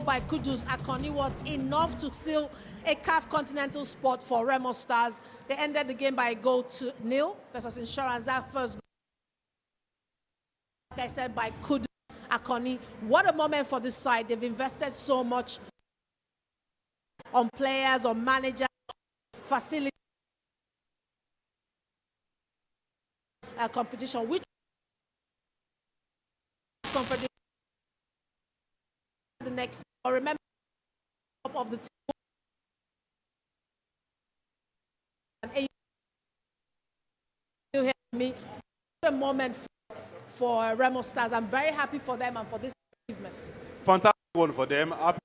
by Kudus Akoni was enough to seal a CAF continental spot for Remo Stars. They ended the game by a goal to nil versus Insurance. That first goal, like I said, by Kudus Akoni. What a moment for this side. They've invested so much on players, on managers, facilities, competition, which confederation the next. Or remember, top of the team. You hear me? What a moment for Remo Stars. I'm very happy for them and for this achievement. Fantastic one for them. Happy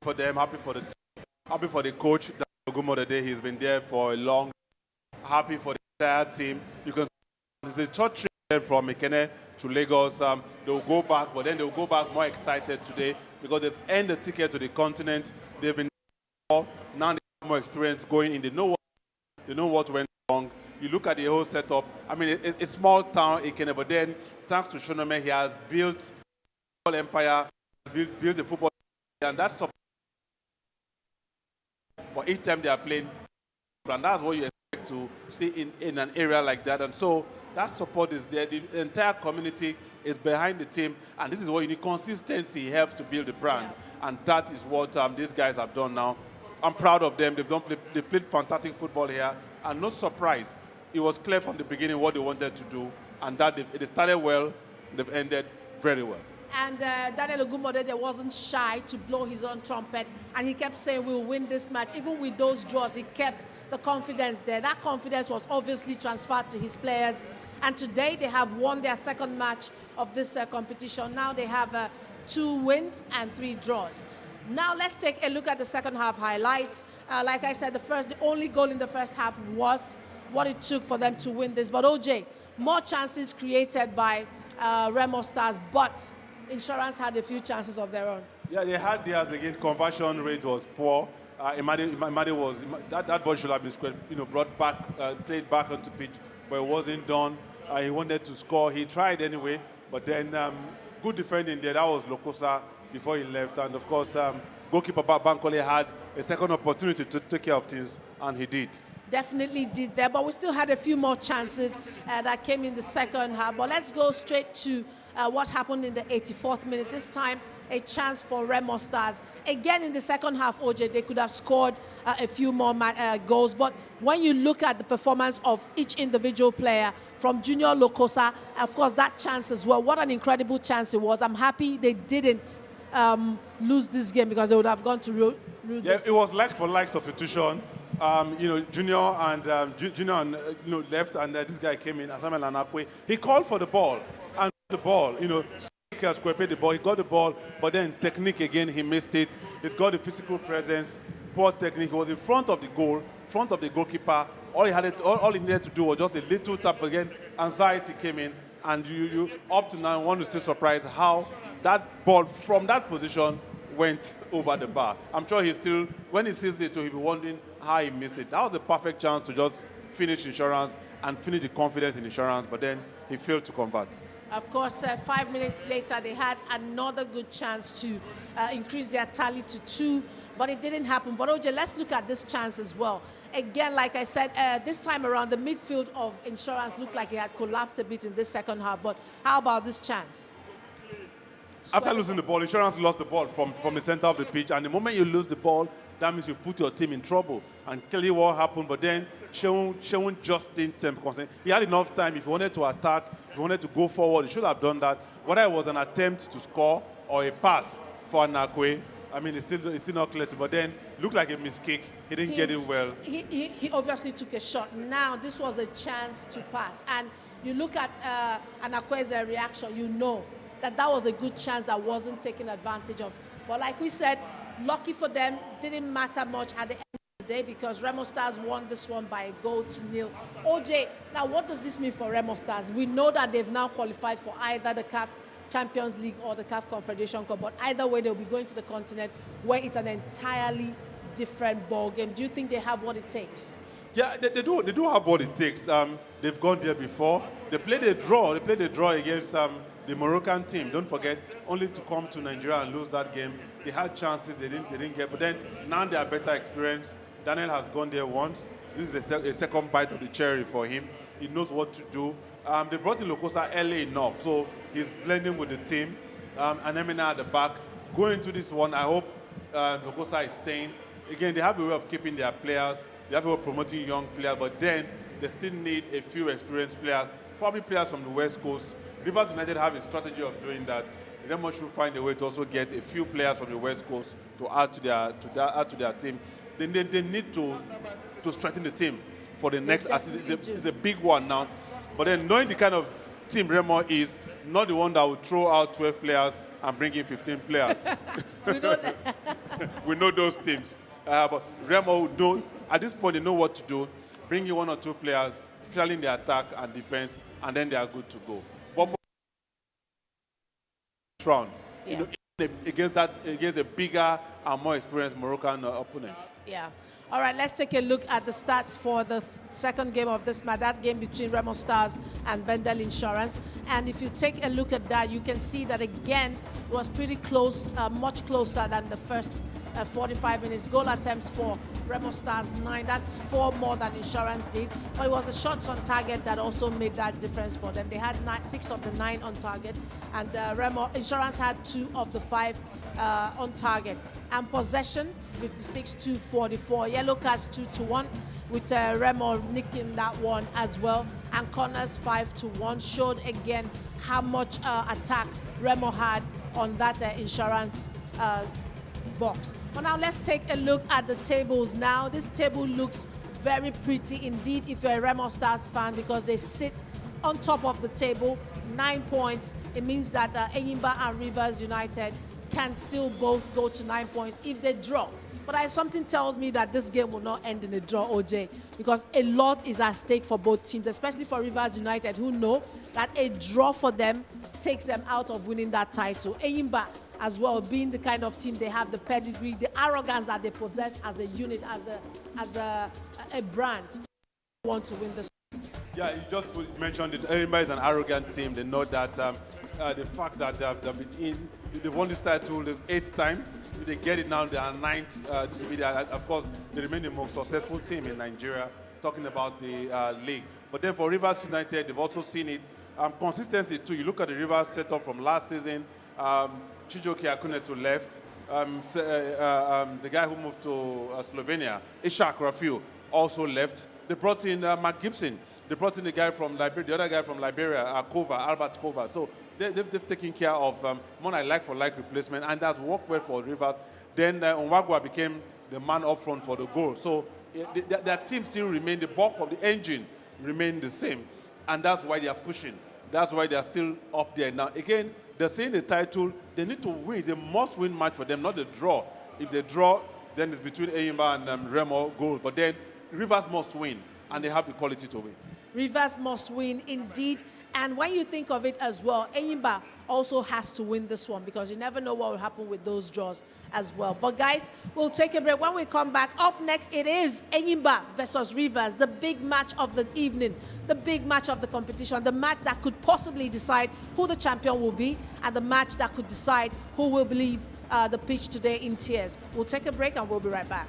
for them. Happy for the team. Happy for the coach. Today he's been there for a long. Happy for the entire team. You can. It's a short trip from Ikene to Lagos. They'll go back, but then they'll go back more excited today because they've earned the ticket to the continent. They've been now they have more experience going in. They know what went wrong. You look at the whole setup. I mean, it's a small town, Ikene, but then thanks to Shonome, he has built a football empire, built a football, and that's support for each time they are playing. And that's what you expect to see in an area like that. And so that support is there. The entire community is behind the team. And this is what you need. Consistency helps to build the brand. Yeah. And that is what these guys have done now. I'm proud of them. They played fantastic football here. And no surprise, it was clear from the beginning what they wanted to do. And that they started well. They've ended very well. And Daniel Ogumodede wasn't shy to blow his own trumpet, and he kept saying we'll win this match. Even with those draws, he kept the confidence there. That confidence was obviously transferred to his players, and today they have won their second match of this competition. Now they have 2 wins and 3 draws. Now let's take a look at the second half highlights. Like I said, the only goal in the first half was what it took for them to win this. But OJ, more chances created by Remo Stars, but Insurance had a few chances of their own. Yeah, they had theirs again. Conversion rate was poor. Imade was that ball should have been squared, brought back, played back onto pitch, but it wasn't done. He wanted to score. He tried anyway, but then good defending there. That was Lokosa before he left, and of course, goalkeeper Bankole had a second opportunity to take care of things, and he did. Definitely did there, but we still had a few more chances that came in the second half. But let's go straight to what happened in the 84th minute. This time, a chance for Remo Stars. Again, in the second half, OJ, they could have scored a few more goals. But when you look at the performance of each individual player, from Junior Lokosa, of course, that chance as well, what an incredible chance it was. I'm happy they didn't lose this game because they would have gone to rule this. It was like-for-like substitution. Junior and left, and this guy came in, Asamoah Lanakwe. He called for the ball, and the ball, the ball. He got the ball, but then technique again, he missed it. He's got the physical presence, poor technique. He was in front of the goal, front of the goalkeeper. All he needed to do was just a little tap again. Anxiety came in, and you up to now one is still surprised how that ball from that position went over the bar. I'm sure when he sees it, he'll be wondering how he missed it. That was a perfect chance to just finish Insurance and finish the confidence in Insurance, but then he failed to convert. Of course, 5 minutes later, they had another good chance to increase their tally to 2, but it didn't happen. But OJ, let's look at this chance as well. Again, like I said, this time around, the midfield of Insurance looked like it had collapsed a bit in this second half, but how about this chance? After losing the ball, Insurance lost the ball from the center of the pitch, and the moment you lose the ball, that means you put your team in trouble. And tell you what happened, but then Sheun just didn't consent. He had enough time. If he wanted to attack, if he wanted to go forward, he should have done that. Whether it was an attempt to score or a pass for Anakwe, I mean, it's still not clear. But then it looked like a miskick. He didn't get it well. He obviously took a shot. Now this was a chance to pass, and you look at Anakwe's reaction. You know that was a good chance that wasn't taken advantage of. But like we said, lucky for them, didn't matter much at the end of the day because Remo Stars won this one by a goal to nil. OJ, now what does this mean for Remo Stars? We know that they've now qualified for either the CAF Champions League or the CAF Confederation Cup, but either way they'll be going to the continent where it's an entirely different ball game. Do you think they have what it takes? Yeah, they do have what it takes. They've gone there before. They played a draw. They played a draw against The Moroccan team, don't forget, only to come to Nigeria and lose that game. They had chances, they didn't get, but then now they are better experienced. Daniel has gone there once. This is a second bite of the cherry for him. He knows what to do. They brought in Lokosa early enough, so he's blending with the team. And Emina at the back. Going into this one, I hope Lokosa is staying. Again, they have a way of keeping their players. They have a way of promoting young players, but then they still need a few experienced players, probably players from the West Coast. Rivers United have a strategy of doing that. Remo should find a way to also get a few players from the West Coast to add to their team. They need to strengthen the team for the next. It's a big one now. But then knowing the kind of team Remo is, not the one that will throw out 12 players and bring in 15 players. We know that. We know those teams. But Remo, at this point, they know what to do. Bring in 1 or 2 players, especially in the attack and defense, and then they are good to go. But for round, Yeah. against a bigger and more experienced Moroccan opponent. Yeah. All right, let's take a look at the stats for the second game of this match, that game between Remo Stars and Bendel Insurance. And if you take a look at that, you can see that again, it was pretty close, much closer than the first 45 minutes. Goal attempts for Remo Stars 9. That's 4 more than Insurance did. But it was the shots on target that also made that difference for them. They had 6 of the 9 on target, and Insurance had 2 of the 5 on target. And possession 56-44. Yellow cards 2-1, with Remo nicking that one as well. And corners 5-1 showed again how much attack Remo had on that Insurance box. But now let's take a look at the tables now. This table looks very pretty indeed if you're a Remo Stars fan, because they sit on top of the table, 9 points. It means that ENYIMBA and Rivers United can still both go to 9 points if they draw. But something tells me that this game will not end in a draw, OJ, because a lot is at stake for both teams, especially for Rivers United, who know that a draw for them takes them out of winning that title. ENYIMBA as well, being the kind of team they have, the pedigree, the arrogance that they possess as a unit, as a brand, want to win this. Yeah, you just mentioned it. ENYIMBA is an arrogant team. They know that the fact that they've won this title the 8th time. If they get it now, they are 9th. Of course, they remain the most successful team in Nigeria, talking about the league. But then for Rivers United, they've also seen it. Consistency too. You look at the Rivers setup from last season. Chijoke Akunetu left. The guy who moved to Slovenia, Ishak Rafiu, also left. They brought in Mark Gibson. They brought in the guy from Liberia, the other guy from Liberia, Albert Kova. So they've taken care of more like-for-like replacement, and that's worked well for Rivers. Then Onwagwa became the man up front for the goal. So their team still remain, the bulk of the engine remain the same, and that's why they are pushing. That's why they are still up there. Now, again, they're saying the title, they need to win. They must win match for them, not a draw. If they draw, then it's between ENYIMBA and Remo goal. But then Rivers must win, and they have the quality to win. Rivers must win indeed. And when you think of it as well, ENYIMBA also has to win this one, because you never know what will happen with those draws as well. But guys, we'll take a break. When we come back, up next it is ENYIMBA versus Rivers, the big match of the evening, the big match of the competition, the match that could possibly decide who the champion will be, and the match that could decide who will leave the pitch today in tears. We'll take a break and we'll be right back.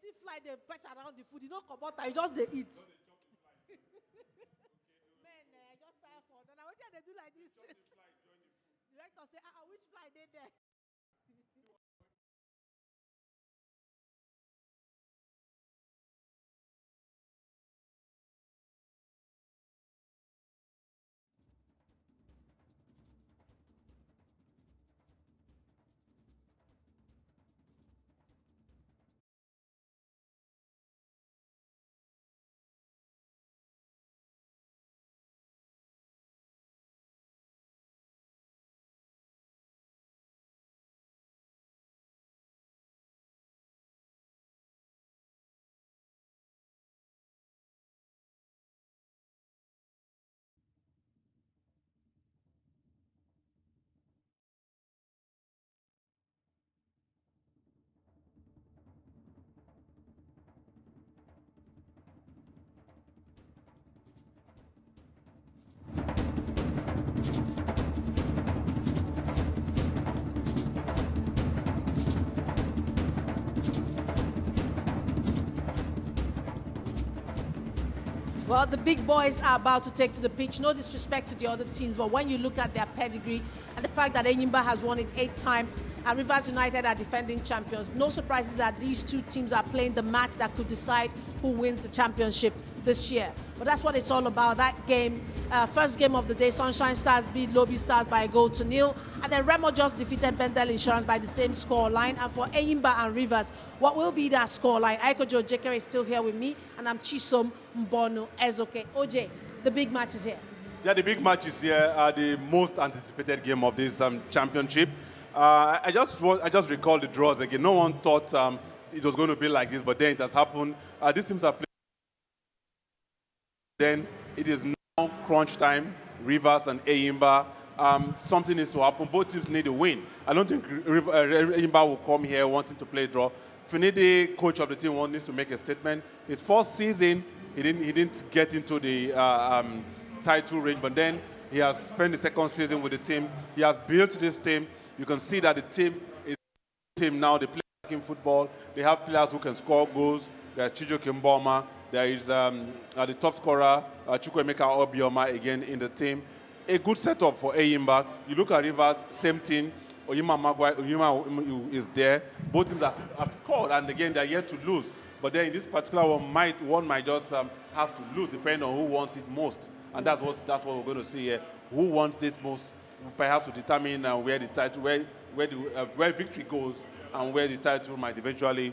see fly, they perch around the food. You don't come out, you just they eat. Men, just tire for them. Now, what they do like this? Director say, which fly they there? Well, the big boys are about to take to the pitch. No disrespect to the other teams, but when you look at their pedigree and the fact that ENYIMBA has won it 8 times and Rivers United are defending champions, no surprises that these two teams are playing the match that could decide who wins the championship this year. But that's what it's all about. That game, first game of the day, Sunshine Stars beat Lobby Stars by 1-0. And then Remo just defeated Bendel Insurance by the same score line. And for ENYIMBA and Rivers, what will be that score line? Aiko Joe Jekere is still here with me, and I'm Chisom Mbono Ezoke. OJ, the big match is here. Yeah, the big match is here. The most anticipated game of this championship. I just recall the draws again. No one thought it was going to be like this, but then it has happened. These teams are playing. Then it is now crunch time. Rivers and ENYIMBA. Something needs to happen. Both teams need a win. I don't think ENYIMBA will come here wanting to play a draw. Finidi, coach of the team, needs to make a statement. His first season, he didn't get into the title range, but then he has spent the second season with the team. He has built this team. You can see that the team is a team now. They play attacking football. They have players who can score goals. There's Chijo Kimboma. There is the top scorer, Chukwemeka Obioma, again in the team. A good setup for ENYIMBA. You look at Rivers, same team. Oyima is there. Both teams have scored, and again, they're yet to lose. But then in this particular one might just have to lose, depending on who wants it most. And that's what we're going to see here. Who wants this most, perhaps to determine where the title, where victory goes, and where the title might eventually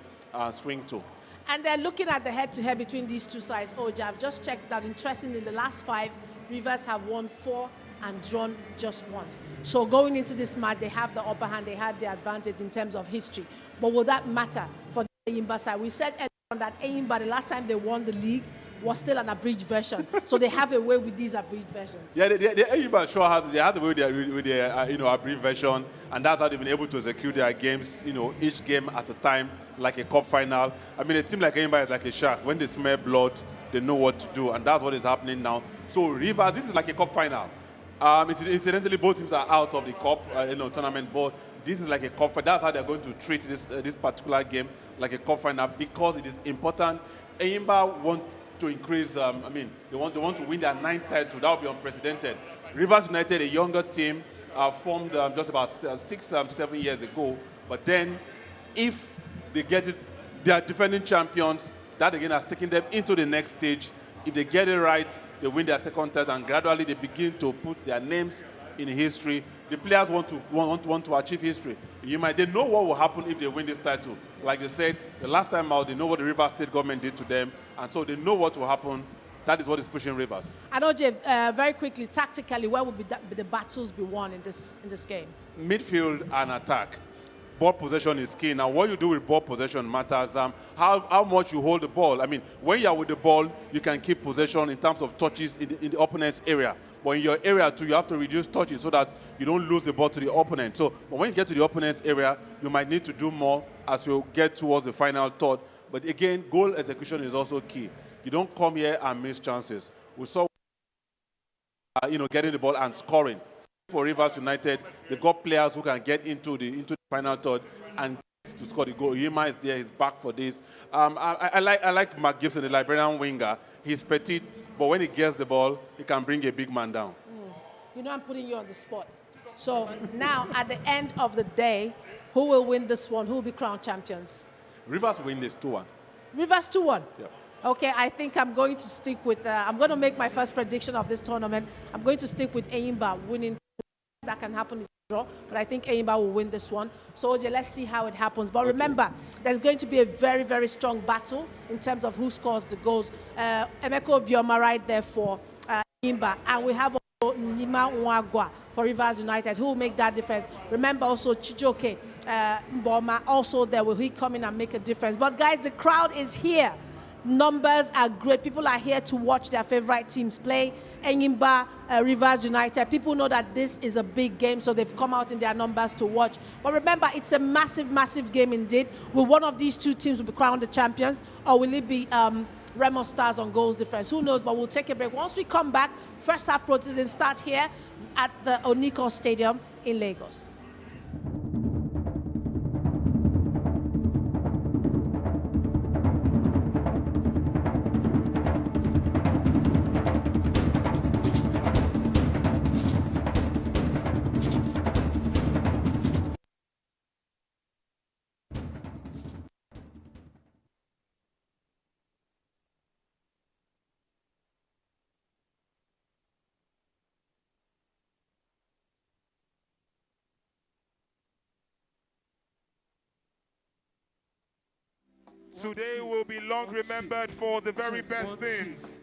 swing to. And then looking at the head-to-head between these two sides, OJ, I've just checked that. Interestingly, in the last 5, Rivers have won 4 and drawn just once. So going into this match, they have the upper hand, they have the advantage in terms of history. But will that matter for the ENYIMBA side? We said earlier on that ENYIMBA, the last time they won the league, was still an abridged version. So they have a way with these abridged versions. Yeah, the ENYIMBA sure has a way with their abridged version, and that's how they've been able to execute their games, each game at a time, like a cup final. I mean, a team like ENYIMBA is like a shark. When they smell blood, they know what to do, and that's what is happening now. So Rivers, this is like a cup final. Incidentally, both teams are out of the cup tournament, but this is like a cup final. That's how they're going to treat this particular game, like a cup final, because it is important. ENYIMBA want to increase. They want to win their 9th title. That would be unprecedented. Rivers United, a younger team, formed just about 6-7 years ago. But then, if they get it, they are defending champions. That again has taken them into the next stage. If they get it right, they win their second title, and gradually they begin to put their names in history. The players want to achieve history. They know what will happen if they win this title. Like they said, the last time out, they know what the Rivers State government did to them, and so they know what will happen. That is what is pushing Rivers. And OJ, very quickly, tactically, where would the battles be won in this game? Midfield and attack. Ball possession is key. Now, what you do with ball possession matters. How much you hold the ball. I mean, when you are with the ball, you can keep possession in terms of touches in the opponent's area. But in your area too, you have to reduce touches so that you don't lose the ball to the opponent. So, but when you get to the opponent's area, you might need to do more as you get towards the final third. But again, goal execution is also key. You don't come here and miss chances. We saw, getting the ball and scoring. For Rivers United, they've got players who can get into the final third and to score the goal. Yima is there. He's back for this. I like Mark Gibson, the Liberian winger. He's petite, but when he gets the ball, he can bring a big man down. You know, I'm putting you on the spot. So now, at the end of the day, who will win this one? Who will be crowned champions? Rivers win this 2-1. Rivers 2-1. Yeah. Okay, I think I'm going to stick with, I'm going to make my first prediction of this tournament. I'm going to stick with ENYIMBA winning. That can happen is a draw, but I think ENYIMBA will win this one. So, OJ, let's see how it happens. But remember, there's going to be a very, very strong battle in terms of who scores the goals. Emeko Bioma right there for ENYIMBA, and we have also Nima Nwagwa for Rivers United, who will make that difference. Remember also Chijoke Mboma, also there. Will he come in and make a difference? But guys, the crowd is here. Numbers are great. People are here to watch their favorite teams play. ENYIMBA, Rivers United. People know that this is a big game, so they've come out in their numbers to watch. But remember, it's a massive, massive game indeed. Will one of these two teams be crowned the champions, or will it be Remo Stars on goals difference? Who knows, but we'll take a break. Once we come back, first half proceedings start here at the Oniko Stadium in Lagos. Today will be long remembered for the very best things.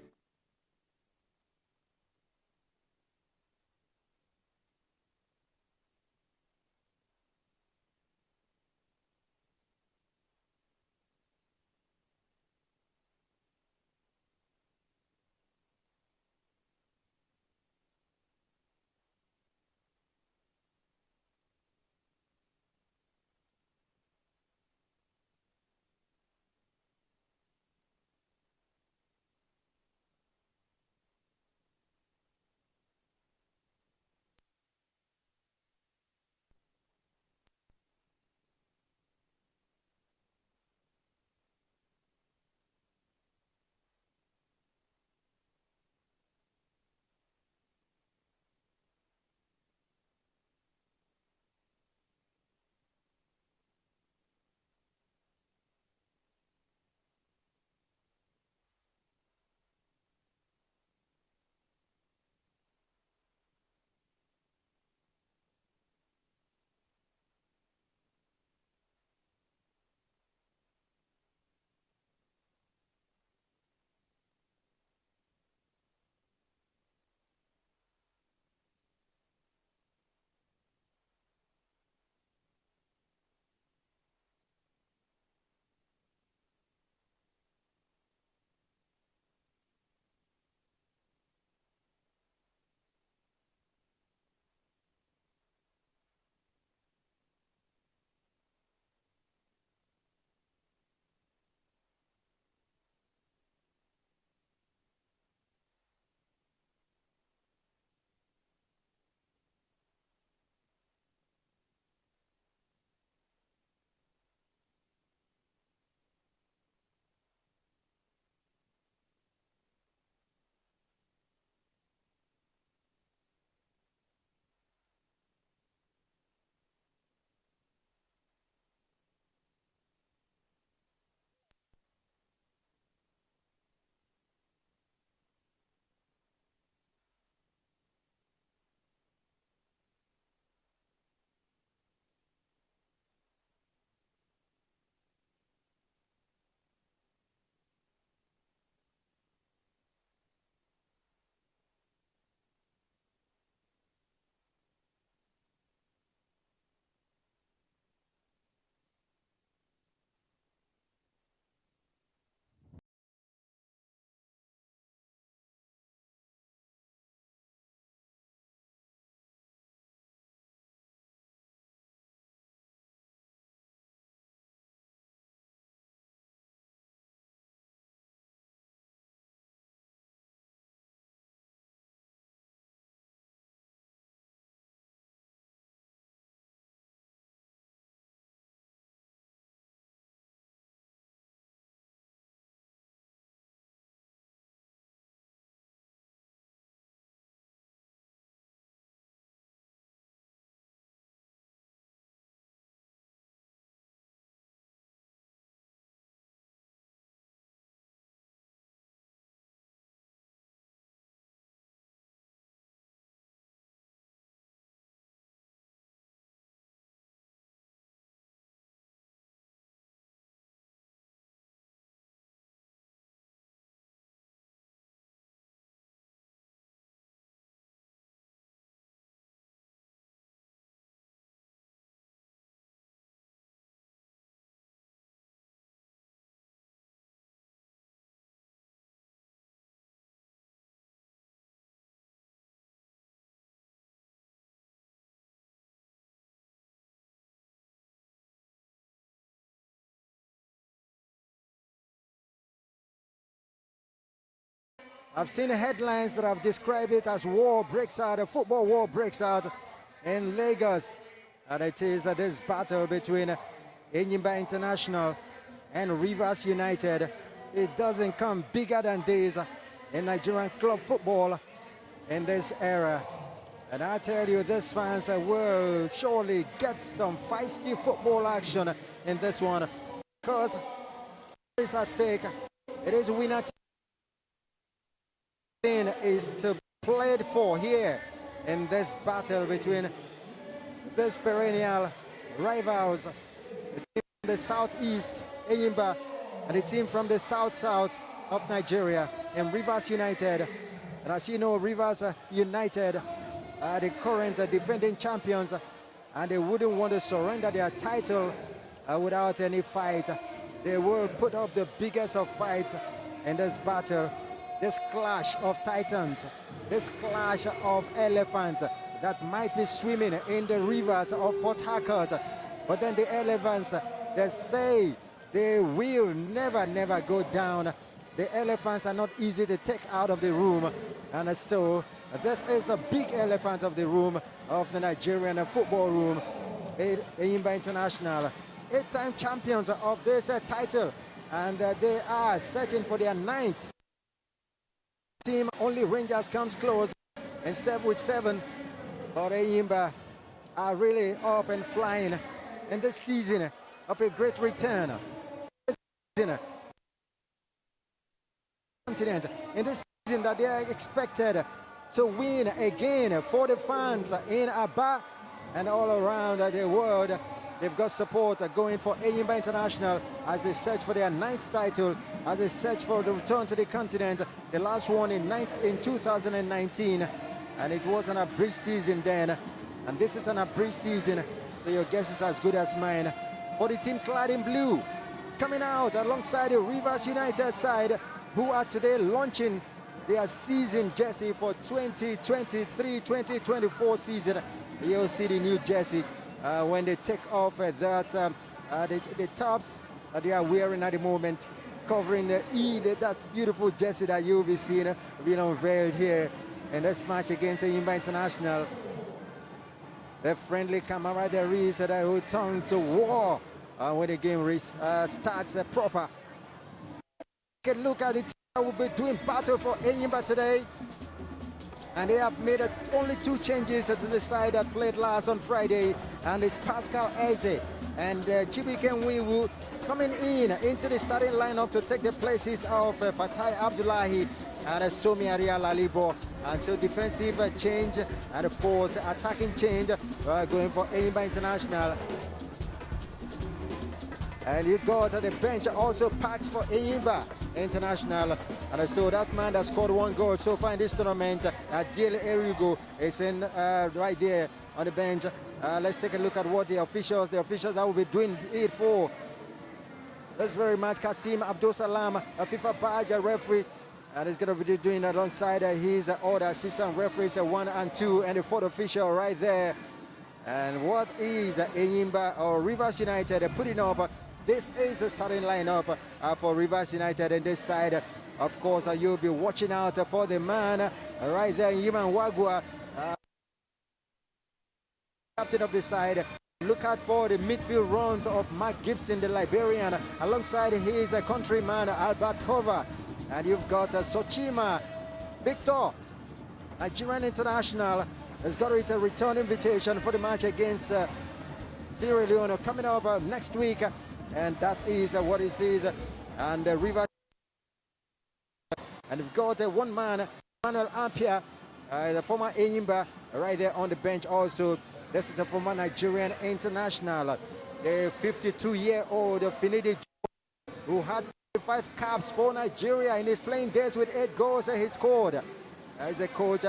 I've seen headlines that have described it as war breaks out, a football war breaks out in Lagos. And it is this battle between ENYIMBA International and Rivers United. It doesn't come bigger than this in Nigerian club football in this era. And I tell you, these fans will surely get some feisty football action in this one, because it is at stake. It is winner is to be played for here in this battle between this perennial rivals, the team from the southeast, ENYIMBA, and the team from the south-south of Nigeria, and Rivers United. And as you know, Rivers United are the current defending champions, and they wouldn't want to surrender their title without any fight. They will put up the biggest of fights in this battle, this clash of titans, this clash of elephants that might be swimming in the rivers of Port Harcourt. But then the elephants, they say they will never go down. The elephants are not easy to take out of the room. And so this is the big elephant of the room, of the Nigerian football room, ENYIMBA International. 8-time champions of this title, and they are searching for their 9th team. Only Rangers comes close, and 7 with 7. But ENYIMBA are really up and flying in this season of a great return. This season, continent, in this season that they are expected to win again for the fans in Aba and all around the world. They've got support going for ENYIMBA International as they search for their 9th title, as they search for the return to the continent. The last one in 2019, and it was an abridged season then, and this is an abridged season, so your guess is as good as mine. For the team clad in blue, coming out alongside the Rivers United side, who are today launching their season jersey for 2023-2024 season. You'll see the new jersey when they take off the tops that they are wearing at the moment, covering the that beautiful jersey that you'll be seeing being unveiled here in this match against ENYIMBA International. The friendly camaraderie that will turn to war when the game starts proper. Take a look at the team that will be doing battle for ENYIMBA today. And they have made only 2 changes to the side that played last on Friday, and it's Pascal Eze and Chibuike Nwiwu coming into the starting lineup to take the places of Fatai Abdullahi and Somi Aria Lalibo. And so defensive change, and of course attacking change going for ENYIMBA International. And you got the bench also packed for ENYIMBA International. And so that man that scored 1 goal so far in this tournament, Diele Erigo, is in right there on the bench. Let's take a look at what the officials that will be doing it for. That's very much Kasim Abdul Salam, a FIFA badge referee, and he's going to be doing that alongside his other assistant referees, 1 and 2, and the 4th official right there. And what is ENYIMBA or Rivers United putting up? This is the starting lineup for Rivers United, and this side, of course, you'll be watching out for the man right there, Yiman Wagwa, captain of the side. Look out for the midfield runs of Mark Gibson, the Liberian, alongside his countryman Albert Kova. And you've got Sochima Victor, Nigerian international, has got a return invitation for the match against Sierra Leone coming up next week. And that is what it is. And Rivers, and we've got one man, Manuel Ampia, the former ENYIMBA, right there on the bench also. This is a former Nigerian international, a 52-year-old Finidi, who had 5 caps for Nigeria in his playing days with 8 goals he scored as a coach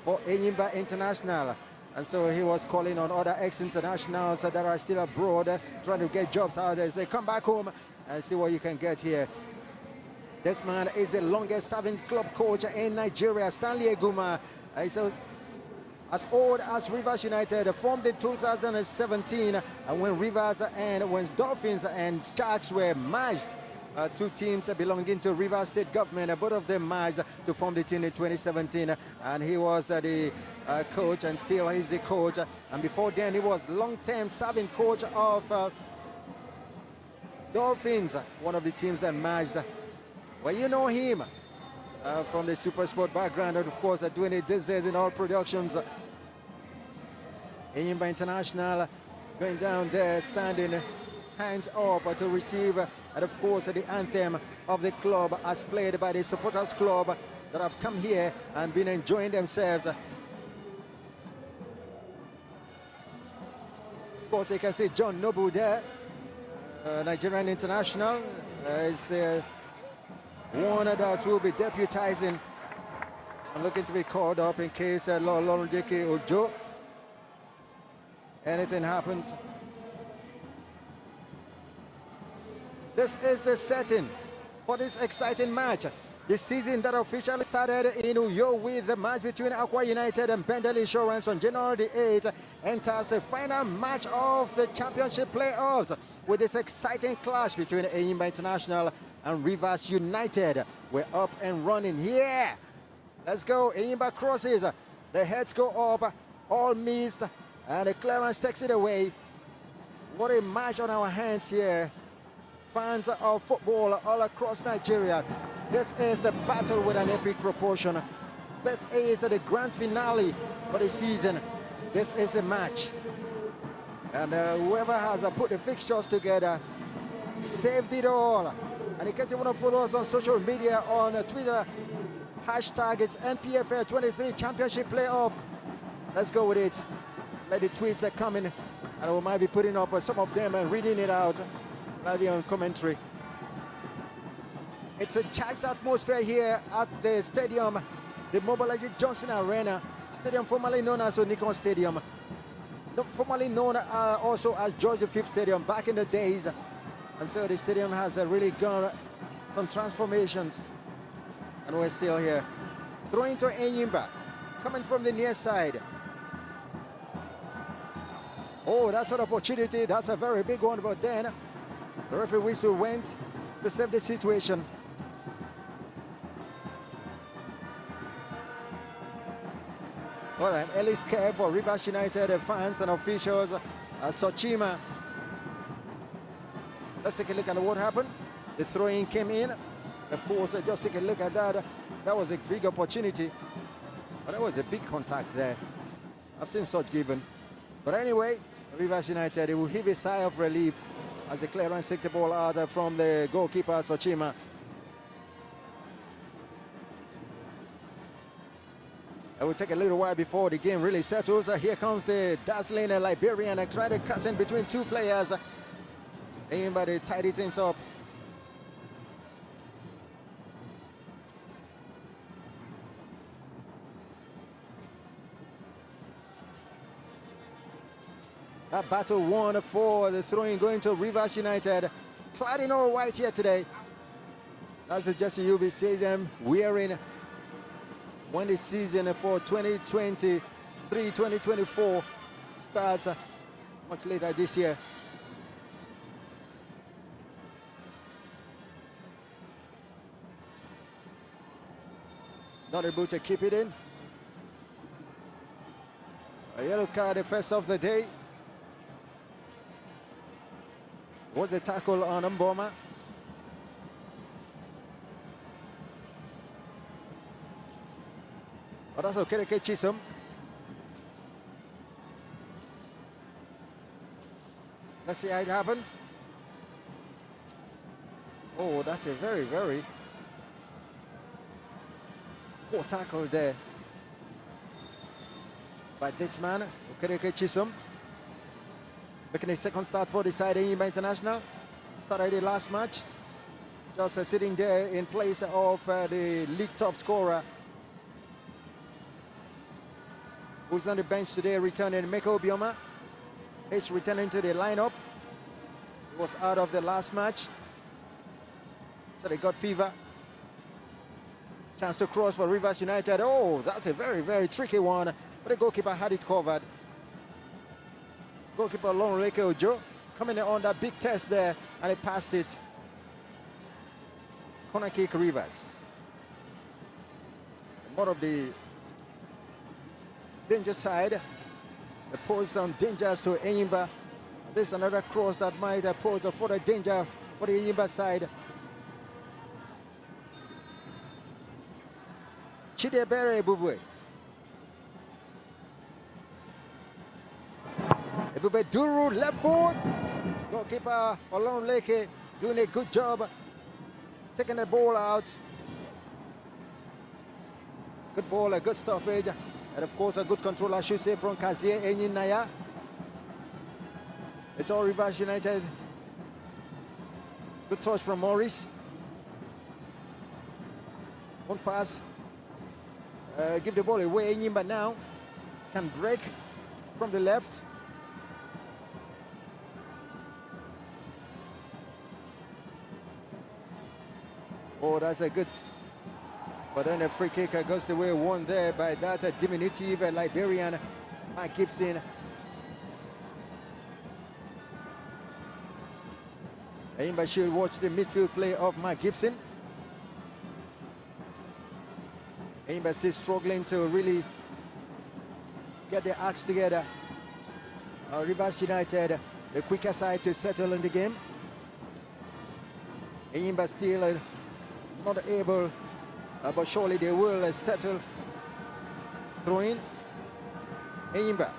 for ENYIMBA International. And so he was calling on other ex-internationals that are still abroad trying to get jobs out there. They come back home and see what you can get here. This man is the longest serving club coach in Nigeria, Stanley Eguma. So as old as Rivers United, formed in 2017, and when Rivers and when Dolphins and Sharks were merged two teams belonging to Rivers State government. Both of them merged to form the team in 2017, and he was the coach, and still he's the coach. And before then, he was long-term serving coach of Dolphins, one of the teams that merged. Well, you know him from the Super Sport background, and of course, doing it these days in all productions. ENYIMBA International going down there, standing hands up to receive, and of course, the anthem of the club as played by the supporters club that have come here and been enjoying themselves. Of course, you can see John Nobu there. Nigerian international is the one that will be deputizing and looking to be called up in case Lolonjeke Ojo anything happens. This is the setting for this exciting match. The season that officially started in Uyo with the match between Aqua United and Bendel Insurance on January the 8th enters the final match of the championship playoffs with this exciting clash between ENYIMBA International and Rivers United. We're up and running here. Let's go. ENYIMBA crosses. The heads go up, all missed, and the clearance takes it away. What a match on our hands here. Fans of football all across Nigeria. This is the battle with an epic proportion. This is the grand finale for the season. This is the match. And whoever has put the fixtures together saved it all. And in case you want to follow us on social media, on Twitter, hashtag it's NPFL 23 Championship Playoff. Let's go with it. Let the tweets come in, and we might be putting up some of them and reading it out live on commentary. It's a charged atmosphere here at the stadium, the Mobilize Johnson Arena, stadium formerly known as Nikon Stadium, formerly known also as George V Stadium back in the days. And so the stadium has really gone some transformations, and we're still here. Throwing to ENYIMBA, coming from the near side. Oh, that's an opportunity. That's a very big one, but then the referee whistle went to save the situation. All right, early scare for Rivers United fans and officials. Sochima. Let's take a look at what happened. The throw-in came in. Of course, just take a look at that. That was a big opportunity. But that was a big contact there. I've seen such given. But anyway, Rivers United will heave a sigh of relief as the clearance takes the ball out from the goalkeeper, Sochima. It will take a little while before the game really settles. Here comes the dazzling Liberian and try to cut in between two players. Anybody tidy things up. That battle won for the throwing going to Rivers United. Clad in all white here today. That's the jersey you'll be seeing them wearing when the season for 2023-2024 starts much later this year. Not able to keep it in. A yellow card, the first of the day. Was a tackle on Mboma. But that's Okereke Chisom. Let's see how it happened. Oh, that's a very, very poor tackle there by this man, Okereke Chisom. Making a second start for the side ENYIMBA International. Started the last match. Just sitting there in place of the league top scorer, who's on the bench today, returning Meko Bioma. He's returning to the lineup. He was out of the last match, so they got fever. Chance to cross for Rivers United. Oh, that's a very, very tricky one, but the goalkeeper had it covered. Goalkeeper Lolonjeke Ojo coming on that big test there, and he passed it. Corner kick Rivers. More of the danger side. They pose some danger to ENYIMBA. There's another cross that might pose a further danger for the ENYIMBA side. Chidebere Ebube. Ebube Duru, left foot. Goalkeeper Olonleke doing a good job taking the ball out. Good ball, a good stoppage, and of course a good control, I should say, from Kazie Enyinaya. It's all Rivers United. Good touch from Morris. One pass. Give the ball away. ENYIMBA now can break from the left. Oh, that's a good. But then a free kick goes the way won there by that diminutive Liberian, Mike Gibson. ENYIMBA should watch the midfield play of Mike Gibson. ENYIMBA still struggling to really get their acts together. Rivers United, the quicker side to settle in the game. ENYIMBA still not able, but surely they will settle. Throw in. ENYIMBA.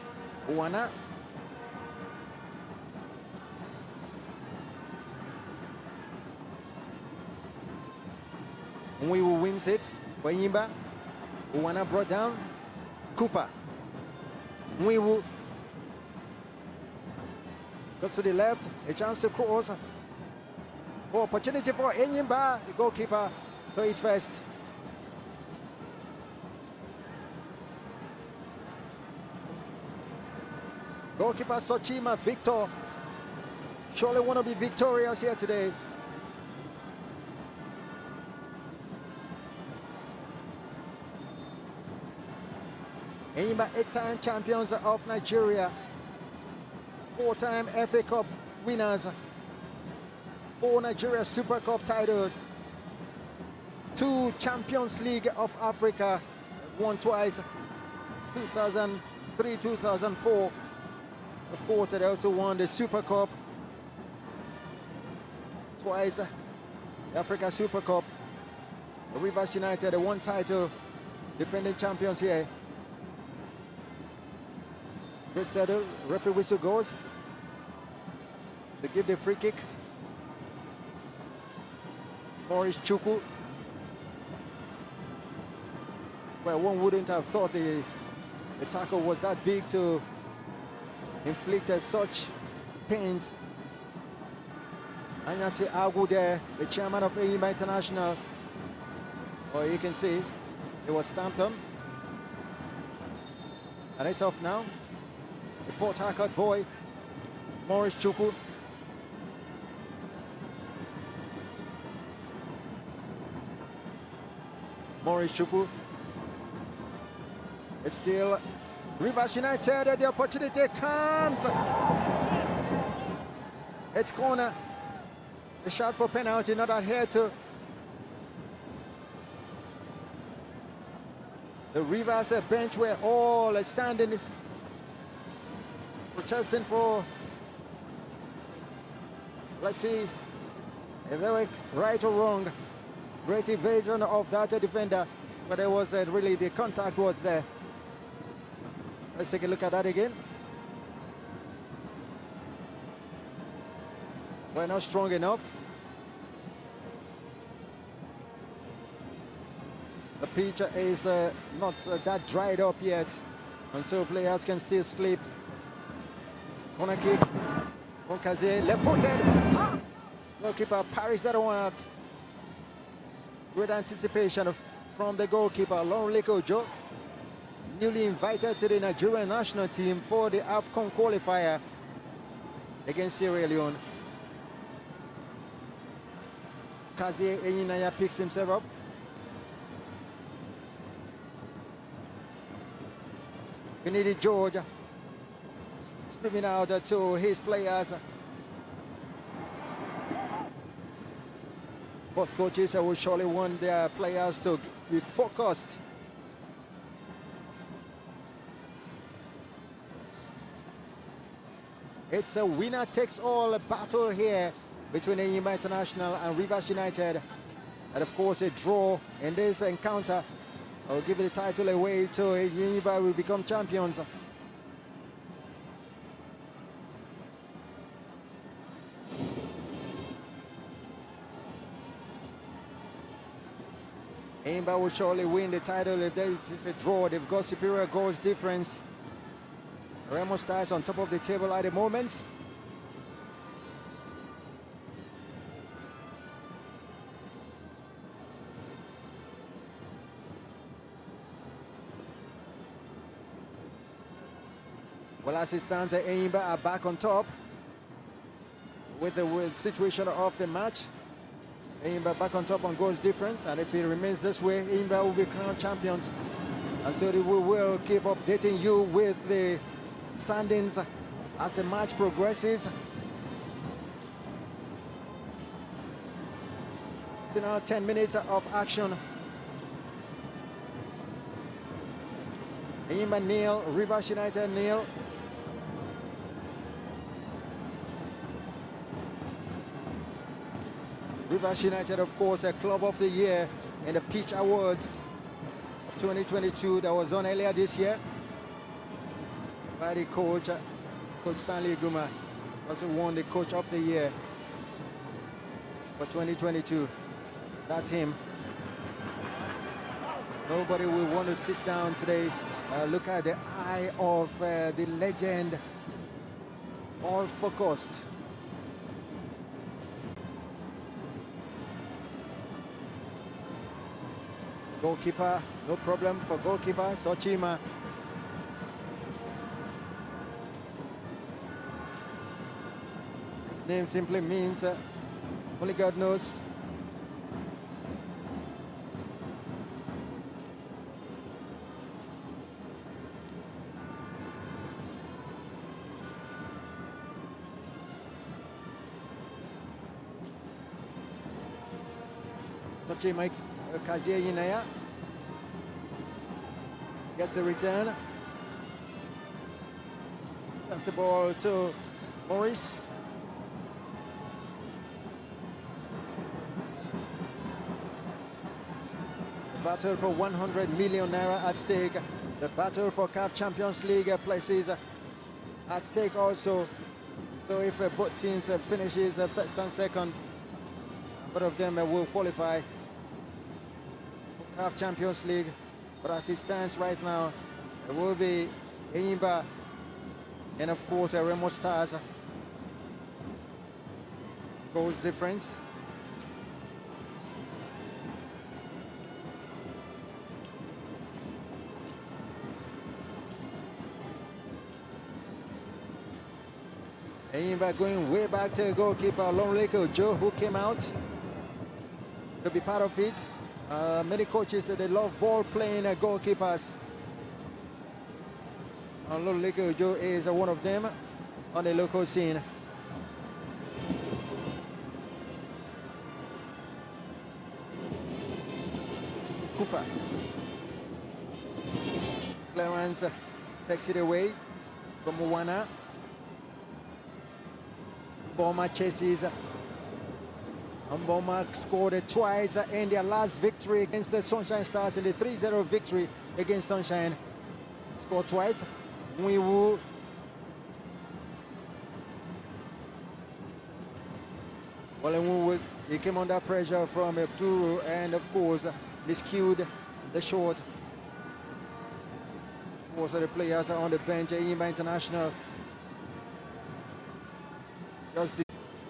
Uwana. We will win it for ENYIMBA. Uwana brought down. Cooper. We will goes to the left. A chance to cross. Oh, opportunity for ENYIMBA. The goalkeeper to it first. Goalkeeper Sochima Victor surely want to be victorious here today. ENYIMBA 8-time champions of Nigeria, 4-time FA Cup winners, 4 Nigeria Super Cup titles, 2 Champions League of Africa, won twice, 2003, 2004. Of course, they also won the Super Cup twice, the Africa Super Cup. Rivers United, the 1 title, defending champions here. Good settle, referee whistle goes to give the free kick. Morris Chukwu. Well, one wouldn't have thought the tackle was that big to inflict such pains. Anyasi Agu there, the chairman of ENYIMBA International. Or you can see it was stamped on. And it's off now. The Port Harcourt boy, Morris Chukwu. Morris Chukwu. It's still Rivers United. The opportunity comes. It's corner. A shot for penalty, not adhered to. The Rivers bench were all standing, protesting for, let's see if they were right or wrong. Great evasion of that defender, but there was really, the contact was there. Let's take a look at that again. We're not strong enough. The pitch is not that dried up yet, and so players can still sleep. Corner kick from Kazie, left-footed. Goalkeeper parries that one out. Great anticipation from the goalkeeper, Olonleke Ojo, newly invited to the Nigerian national team for the AFCON qualifier against Sierra Leone. Kazie Enyinaya picks himself up. Finidi George screaming out to his players. Both coaches will surely want their players to be focused. It's a winner-takes-all battle here between ENYIMBA International and Rivers United. And of course, a draw in this encounter will give the title away to ENYIMBA will become champions. ENYIMBA will surely win the title if there is a draw. They've got superior goals difference. Remo Stars on top of the table at the moment. Well, as it stands, ENYIMBA are back on top with the situation of the match. ENYIMBA back on top on goals difference, and if it remains this way, ENYIMBA will be crowned champions. And so we will keep updating you with the standings as the match progresses. It's now 10 minutes of action. ENYIMBA nil, Rivers United nil. Rivers United, of course, a Club of the Year in the Pitch Awards of 2022 that was done earlier this year by the coach Stanley Guma. Also won the Coach of the Year for 2022. That's him. Nobody will want to sit down today. Look at the eye of the legend, all focused. Goalkeeper, no problem for goalkeeper, Sochima. His name simply means only God knows. Sochima Kazier Yinaya gets the return. Sends the ball to Morris. The battle for 100 million naira at stake. The battle for CAF Champions League places at stake also. So if both teams finishes first and second, both of them will qualify CAF Champions League, but as it stands right now, it will be ENYIMBA and of course Remo Stars goals difference. ENYIMBA going way back to the goalkeeper Longleko Joe, who came out to be part of it. Many coaches say they love ball-playing goalkeepers. Longleko Joe is one of them on the local scene. Cooper. Clarence takes it away from Moana. Boma chases. And Boma scored twice in their last victory against the Sunshine Stars in the 3-0 victory against Sunshine. Scored twice. Mwiwu. Well, he came under pressure from Abduru and of course miscued the shot. Most of the players are on the bench at ENYIMBA International. Just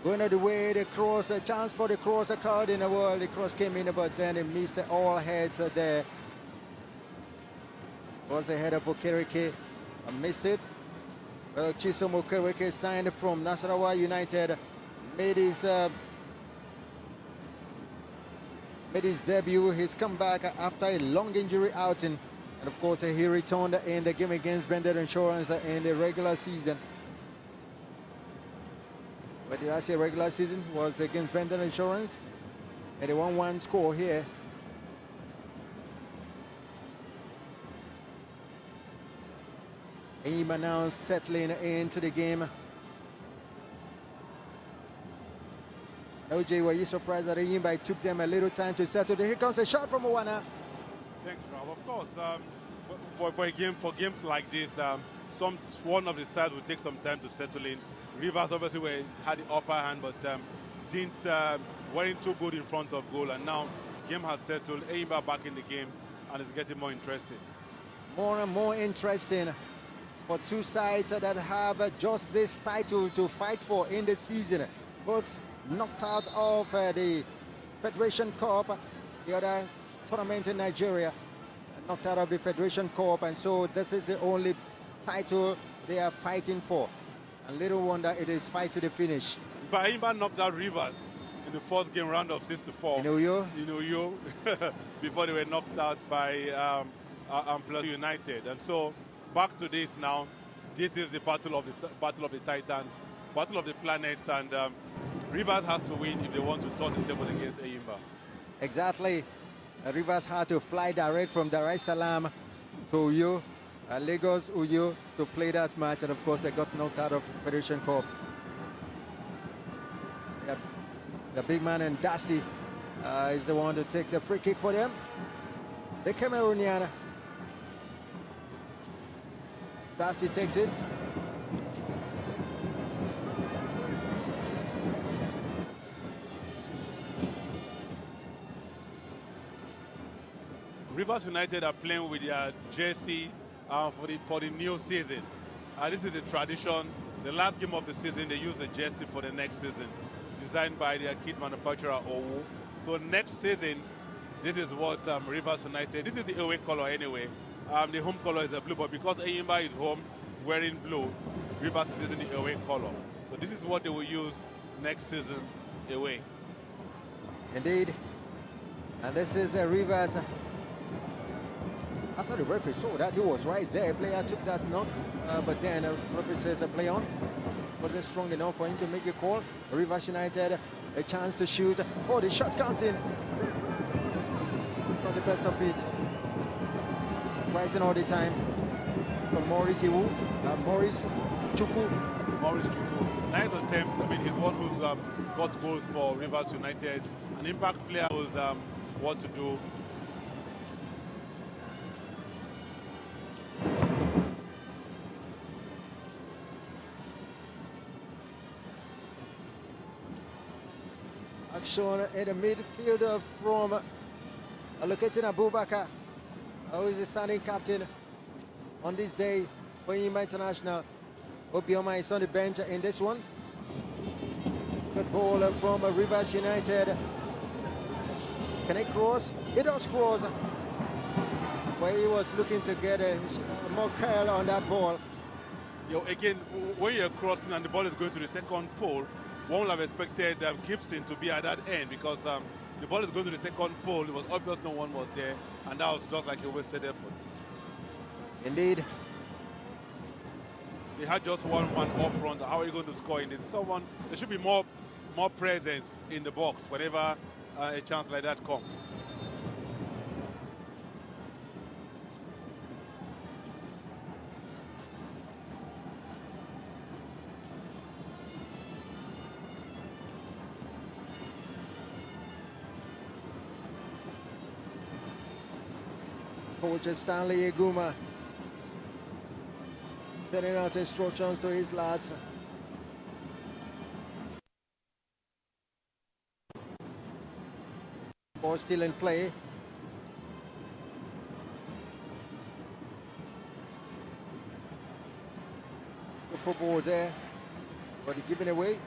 going out the way, the cross, a chance for the cross occurred in the world. The cross came in, but then it missed all heads there. Was a header for Okereke, missed it. Well, Chisom Okereke signed from Nasarawa United, made his debut, his comeback after a long injury outing. And of course, he returned in the game against Bended Insurance in the regular season. But did I say regular season was against Bended Insurance? at a 1-1 score here. ENYIMBA now settling into the game. OJ, were you surprised that ENYIMBA took them a little time to settle? Here comes a shot from Owana. Thanks, Rob. Of course, for games like this, one of the sides will take some time to settle in. Rivers obviously had the upper hand, but weren't too good in front of goal, and now game has settled. ENYIMBA back in the game, and it's getting more interesting. More and more interesting for two sides that have just this title to fight for in the season. Both knocked out of the Federation Cup, the other tournament in Nigeria, knocked out of the Federation Cup, and so this is the only title they are fighting for. And little wonder it is fight to the finish. But ENYIMBA knocked out Rivers in the first game round of 6-4. In Uyo? In Uyo, before they were knocked out by Plateau United. And so back to this now. This is the battle of the Titans, battle of the planets, and Rivers has to win if they want to turn the table against ENYIMBA. Exactly. Rivers had to fly direct from Dar es Salaam to Uyo, Lagos, Uyo, to play that match, and of course they got knocked out of Federation Cup. Yep. The big man and Darcy is the one to take the free kick for them. The Cameroonian. Darcy takes it. Rivers United are playing with their jersey for the new season. This is a tradition. The last game of the season, they use the jersey for the next season, designed by their kit manufacturer, Owu. So next season, this is what Rivers United, this is the away color anyway. The home color is a blue, but because ENYIMBA is home wearing blue, Rivers is using the away color. So this is what they will use next season away. Indeed. And this is Rivers. I thought the referee saw that. He was right there. Player took that knock, but then referee says play on. Wasn't strong enough for him to make a call. Rivers United a chance to shoot. Oh, the shot counts in. Not the best of it. Rising all the time from Maurice Iwu. Maurice Chukwu. Maurice Chukwu. Nice attempt. I mean, he's one who's got goals for Rivers United. An impact player knows what to do. Action in the midfield from locating Abubakar, who is the standing captain on this day for ENYIMBA International. Obioma is on the bench in this one. Good ball from Rivers United. Can it cross? It does cross. But he was looking to get more curl on that ball. Again, when you're crossing and the ball is going to the second pole, one would have expected Gibson to be at that end, because the ball is going to the second pole. It was obvious no one was there, and that was just like a wasted effort. Indeed. They had just one up front. How are you going to score in this? There should be more presence in the box whenever a chance like that comes. Coach Stanley Eguma setting out instructions to his lads. Ball still in play. The football there, but he's giving away.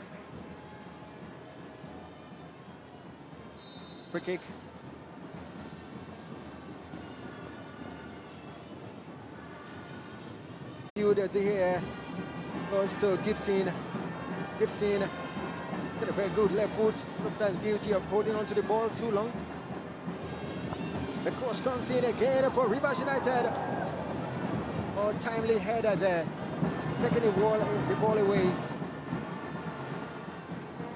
Free kick. Here goes to Gibson. Gibson has got a very good left foot, sometimes guilty of holding on to the ball too long. The cross comes in again for Rivers United. Oh, timely header there, taking the ball away.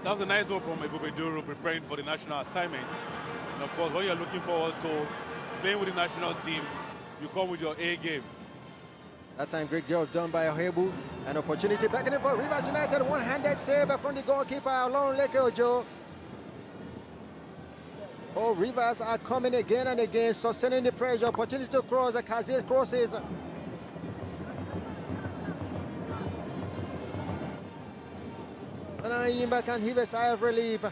That was a nice one from Ebubeduru preparing for the national assignment. And of course, when you're looking forward to playing with the national team, you come with your A game. That time, great job done by Ohebu. An opportunity beckoning for Rivers United. One-handed save from the goalkeeper, Lauren Leke Ojo. Oh, Rivers are coming again and again, sustaining the pressure. Opportunity to cross. Kazir crosses. And now ENYIMBA can heave a sigh of relief.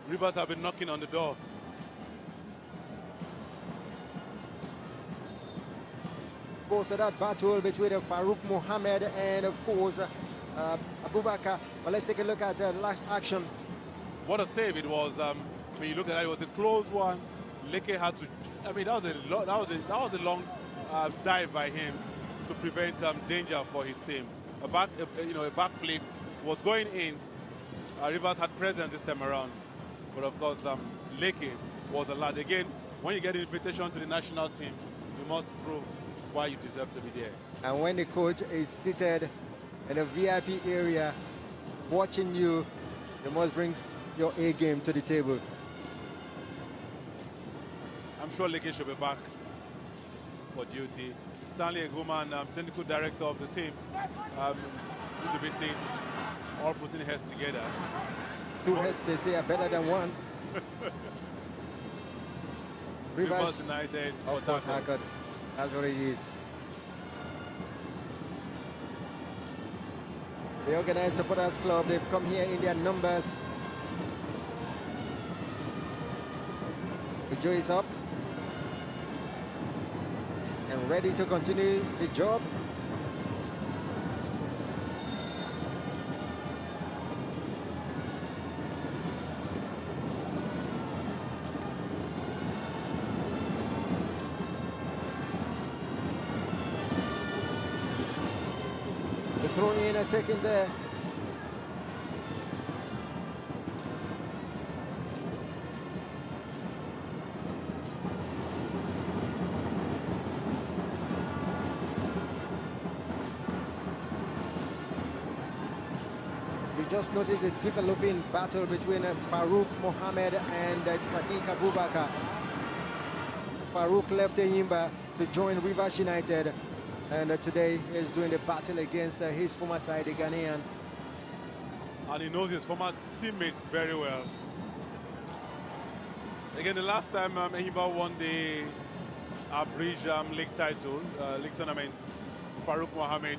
Rivers have been knocking on the door. Of course, that battle between Farouk Mohammed and, of course, Abubakar. But let's take a look at the last action. What a save it was. When you look at that, it was a close one. Leke had to. I mean, that was a long dive by him to prevent danger for his team. A back flip was going in. Rivers had presence this time around, but of course, Leke was allowed. Again, when you get an invitation to the national team, you must prove why you deserve to be there. And when the coach is seated in a VIP area watching you, you must bring your A game to the table. I'm sure Leke should be back for duty. Stanley Eguman, technical director of the team, good to be seen, all putting heads together. Two heads, they say, are better than one. Rivers United, of course, Harcourt. That's what it is. The organized supporters club, they've come here in their numbers. The Joe is up and ready to continue the job. The throw in and taking there. Just noticed a developing battle between Farouk Mohammed and Sadiq Abubakar. Farouk left ENYIMBA to join Rivers United, and today he's doing the battle against his former side, the Ghanaian. And he knows his former teammates very well. Again, the last time ENYIMBA won the Bridge League title, league tournament, Farouk Mohammed,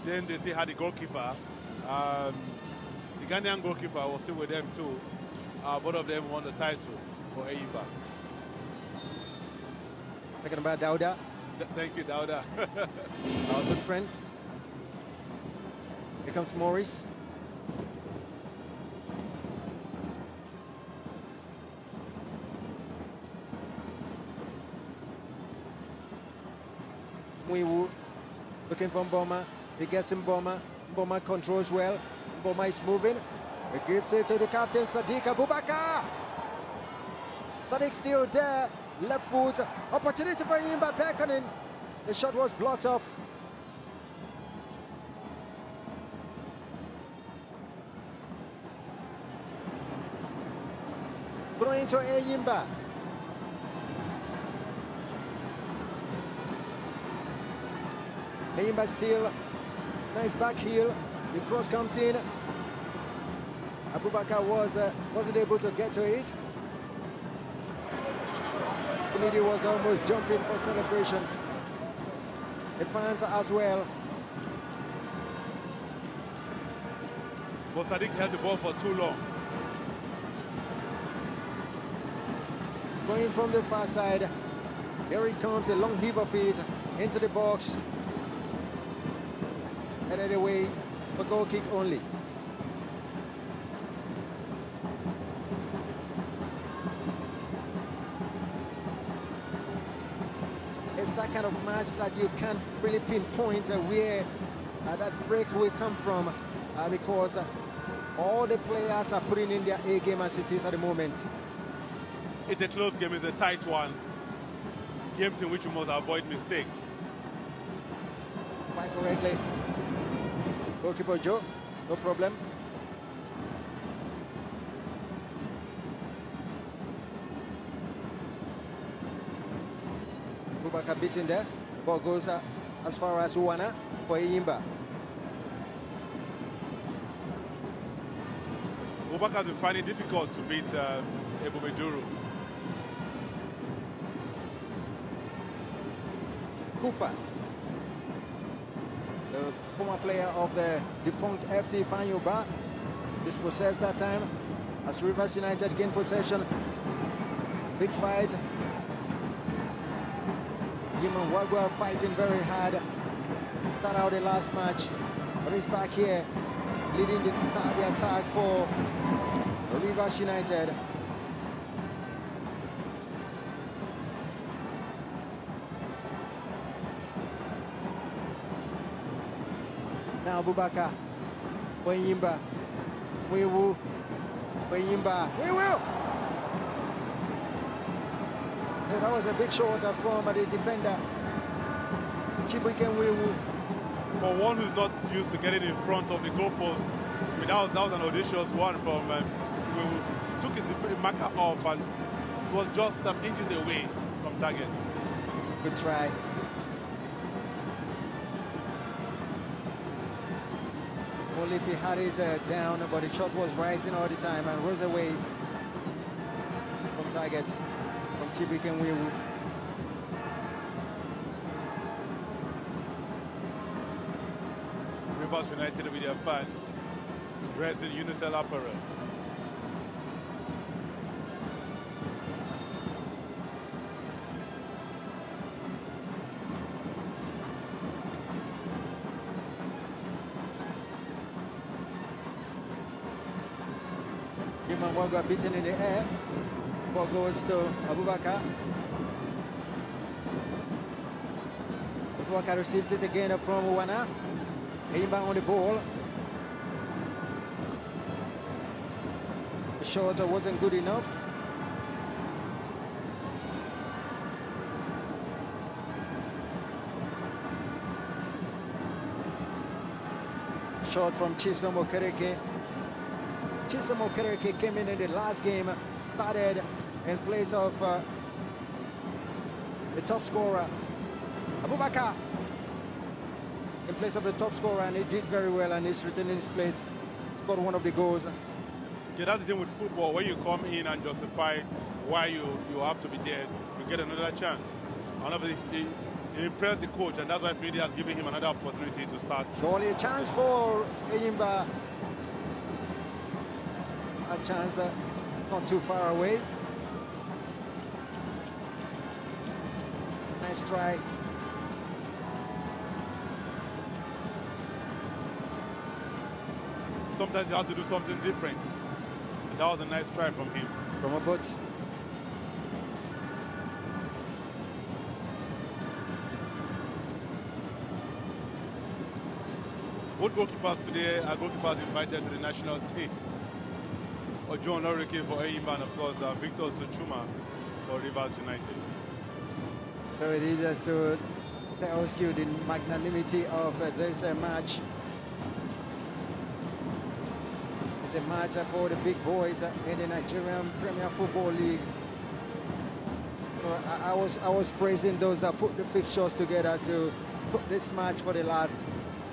then they still had the goalkeeper. The Ghanaian goalkeeper was still with them too. Both of them won the title for ENYIMBA. Second by Dauda. Thank you, Dauda. Our good friend. Here comes Morris. Muiwu looking for Mboma. He gets him Mboma. Mboma controls well. Mboma is moving. He gives it to the captain, Sadiq Abubakar. Sadiq still there. Left foot. Opportunity for ENYIMBA beckoning. The shot was blocked off. Throwing to ENYIMBA. ENYIMBA still. Nice back heel. The cross comes in. Abubakar wasn't able to get to it. Finidi was almost jumping for celebration. The fans as well. But Sadiq held the ball for too long. Going from the far side. Here it comes, a long heave of it into the box. Headed away for goal kick only. It's that kind of match that you can't really pinpoint where that break will come from because all the players are putting in their A game as it is at the moment. It's a close game, it's a tight one. Games in which you must avoid mistakes. Quite correctly. Goalkeeper Joe, no problem. Bubaka beating there. Ball goes as far as Uwana for ENYIMBA. Ubaka has been finding it difficult to beat Ebubeduru. Cooper, the former player of the defunct FC Fanyuba, dispossessed that time as Rivers United gain possession. Big fight. Giman Wagwa fighting very hard. Start out the last match, but he's back here leading the attack for Rivers United. Now Bubaka, ENYIMBA, Wewu, ENYIMBA, Wewu! That was a big shot from the defender, Chibuike Wewu. For one who's not used to getting in front of the goalpost, I mean, that was an audacious one from who took his marker off and was just some inches away from target. Good try. Only if he had it down, but the shot was rising all the time and rose away from target from Chibuike Wewu. Rivers United with their fans dressed in Unicel apparel. Giman Wagwa beaten in the air. Ball goes to Abubakar. Abubakar receives it again from Uwana. ENYIMBA on the ball. The shot wasn't good enough. Shot from Chisom Okereke. Chisom Okereke came in the last game, started in place of the top scorer, Abubakar, in place of the top scorer, and he did very well, and he's returned in his place, scored one of the goals. Yeah, that's the thing with football. When you come in and justify why you have to be there, you get another chance. And obviously, he impressed the coach, and that's why Freddie has given him another opportunity to start. Surely a chance for ENYIMBA. A chance not too far away. Nice try. Sometimes you have to do something different. And that was a nice try from him. From a boot. Both goalkeepers today are goalkeepers invited to the national team. John Orike for ENYIMBA, and of course Victor Suchuma for Rivers United. So it is to tells you the magnanimity of this match. It's a match for the big boys in the Nigerian Premier Football League. So I was praising those that put the fixtures together to put this match for the last.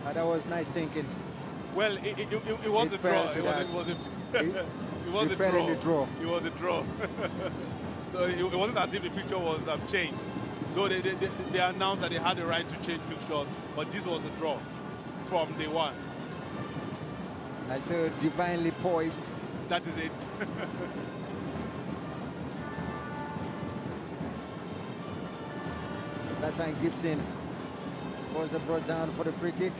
That was nice thinking. Well, it was a draw. It was a fell in the draw. It was a draw. So it wasn't as if the fixture was changed. Though they announced that they had the right to change fixtures, but this was a draw from day one. And so divinely poised. That is it. That time Gibson was brought down for the free kick.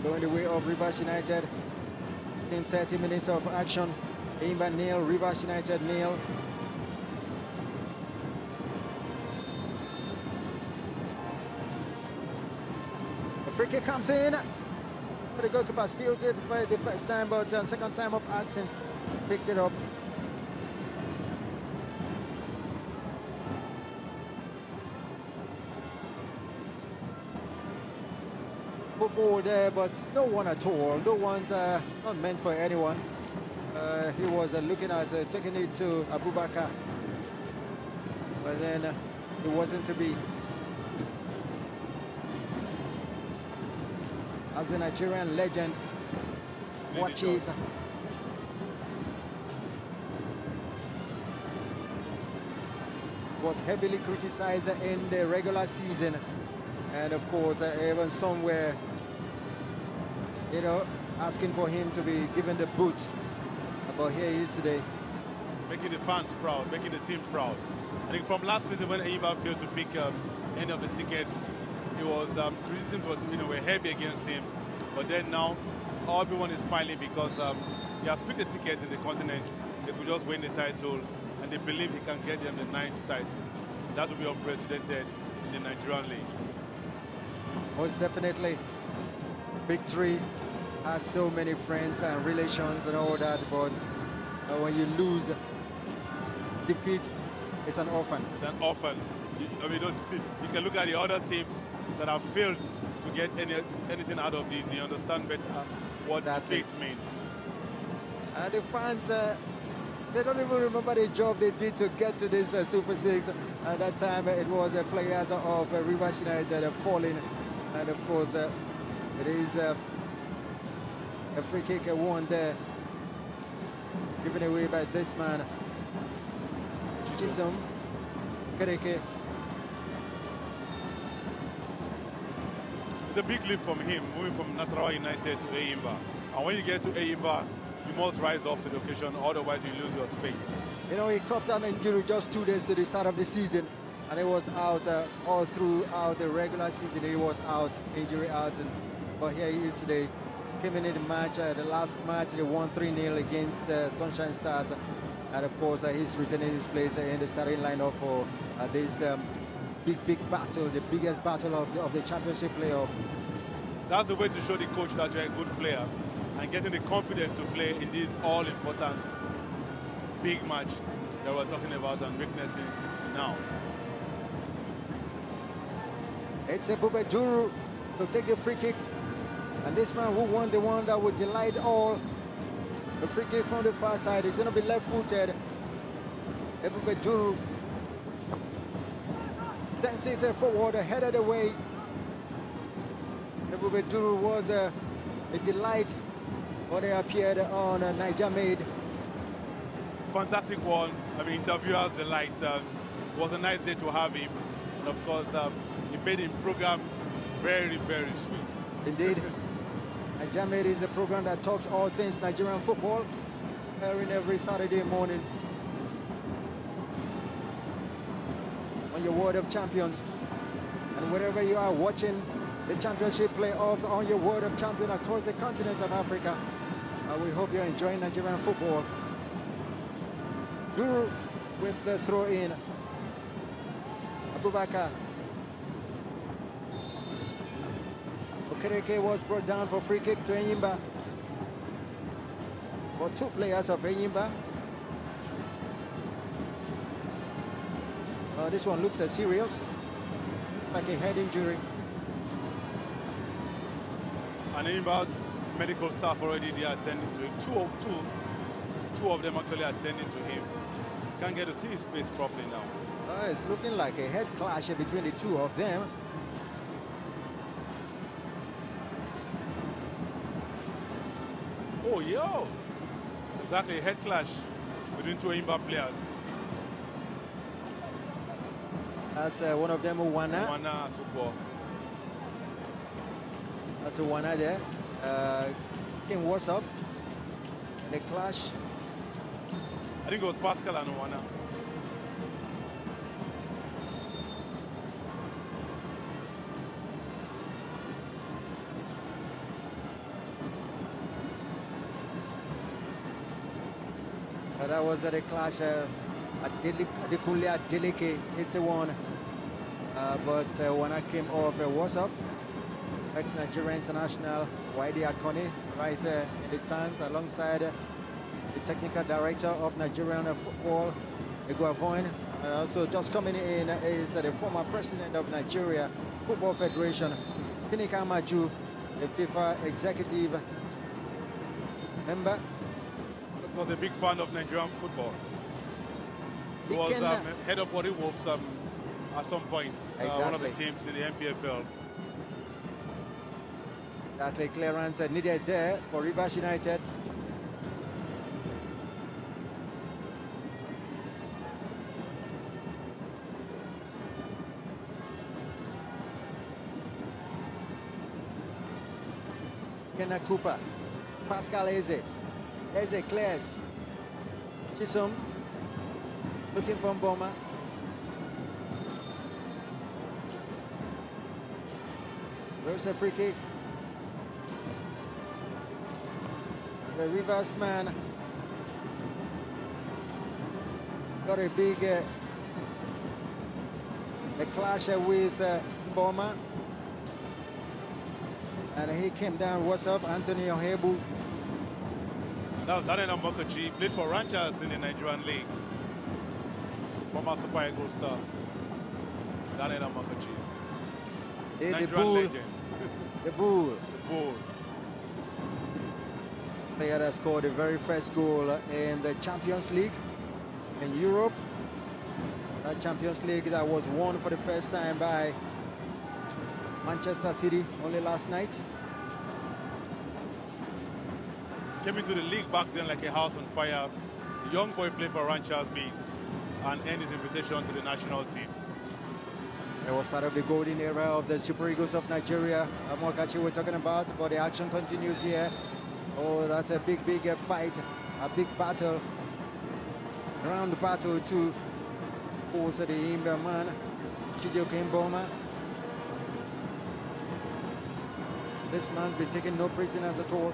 Going the way of Rivers United. Same 30 minutes of action. ENYIMBA nil, Rivers United nil. The free kick comes in. The goalkeeper spilled it for the first time, but second time of action picked it up. ball there, but no one at all. No one, not meant for anyone. He was looking at taking it to Abubakar, but then it wasn't to be. As the Nigerian legend watches. Was heavily criticized in the regular season, and of course even somewhere, you know, asking for him to be given the boot. But here he is today, making the fans proud, making the team proud. I think from last season when ENYIMBA failed to pick any of the tickets, it was criticism was, you know, were heavy against him. But then now everyone is smiling because he has picked the tickets in the continent. They could just win the title, and they believe he can get them the 9th title. That will be unprecedented in the Nigerian league. Most definitely. Victory has so many friends and relations and all that, but when you lose, defeat is an orphan. It's an orphan. I mean, you can look at the other teams that have failed to get anything out of this. You understand better what defeat means. And the fans, they don't even remember the job they did to get to this Super 6. At that time, it was players of Rivers United falling. And of course, it is a free kick won there, given away by this man, Chisom Kereke. It's a big leap from him, moving from Nasarawa United to ENYIMBA. And when you get to ENYIMBA, you must rise up to the occasion, otherwise you lose your space. You know, he copped an injury just 2 days to the start of the season, and he was out all throughout the regular season. He was out, injury out, but here he is today. Came in the match, the last match, they won 3-0 against Sunshine Stars. And of course, he's returning his place in the starting lineup for this big battle, the biggest battle of the championship playoff. That's the way to show the coach that you're a good player and getting the confidence to play in this all-important big match that we're talking about and witnessing now. It's a Bube Duru to take the free kick. And this man who won, the one that would delight all, the free kick from the far side is going to be left-footed. Bube Duru sends it forward, headed away. Bube Duru was a delight when he appeared on Niger Made. Fantastic one. I mean, interviewers delight. It was a nice day to have him. And of course, he made the program very, very sweet. Indeed. Niger Made is a program that talks all things Nigerian football, airing every Saturday morning on your World of Champions. And wherever you are watching the championship playoffs on your World of Champion across the continent of Africa, we hope you're enjoying Nigerian football. Duru with the throw in. Abubakar. Okereke was brought down for free kick to ENYIMBA. For 2 players of ENYIMBA. This one looks serious. Like a head injury. And ENYIMBA medical staff already they are attending to him. Two of them actually attending to him. Can't get to see his face properly now. It's looking like a head clash between the 2 of them. Oh, yo! Exactly, a head clash between 2 ENYIMBA players. That's one of them, Wana. Wana Suko. That's Wana there. King was up. The clash. I think it was Pascal and Wana. That was the clash. Adekunle Adeleke is the one. But Wana came off was up. Ex-Nigeria international Waidi Akoni right there in the stands alongside the technical director of Nigerian football, Ego Avoin. And also just coming in is the former president of Nigeria Football Federation, Tinika Maju, a FIFA executive member. Was a big fan of Nigerian football. He was head of Warri Wolves at some point. Exactly. One of the teams in the NPL. Exactly, clearance needed there for Rivers United. Kenna Cooper, Pascal Eze. Eze clears. Chisholm looking for Mboma. There's a free kick. The Rivers man got a big a clash with Mboma. And he came down. What's up, Anthony Ohebu? That was Daniel Mokachi, played for Rangers in the Nigerian League. Former Super Eagles star, Daniel Mokachi. The bull. Legend. The bull. The bull. Player that scored the very first goal in the Champions League in Europe. That Champions League that was won for the first time by Manchester City only last night. Came into the league back then like a house on fire. The young boy played for Rangers Bees and earned his invitation to the national team. It was part of the golden era of the Super Eagles of Nigeria. Amokachi we're talking about, but the action continues here. Oh, that's a big fight, a big battle. Around the battle to force the ENYIMBA man, Chijioke Mboma. This man's been taking no prisoners at all.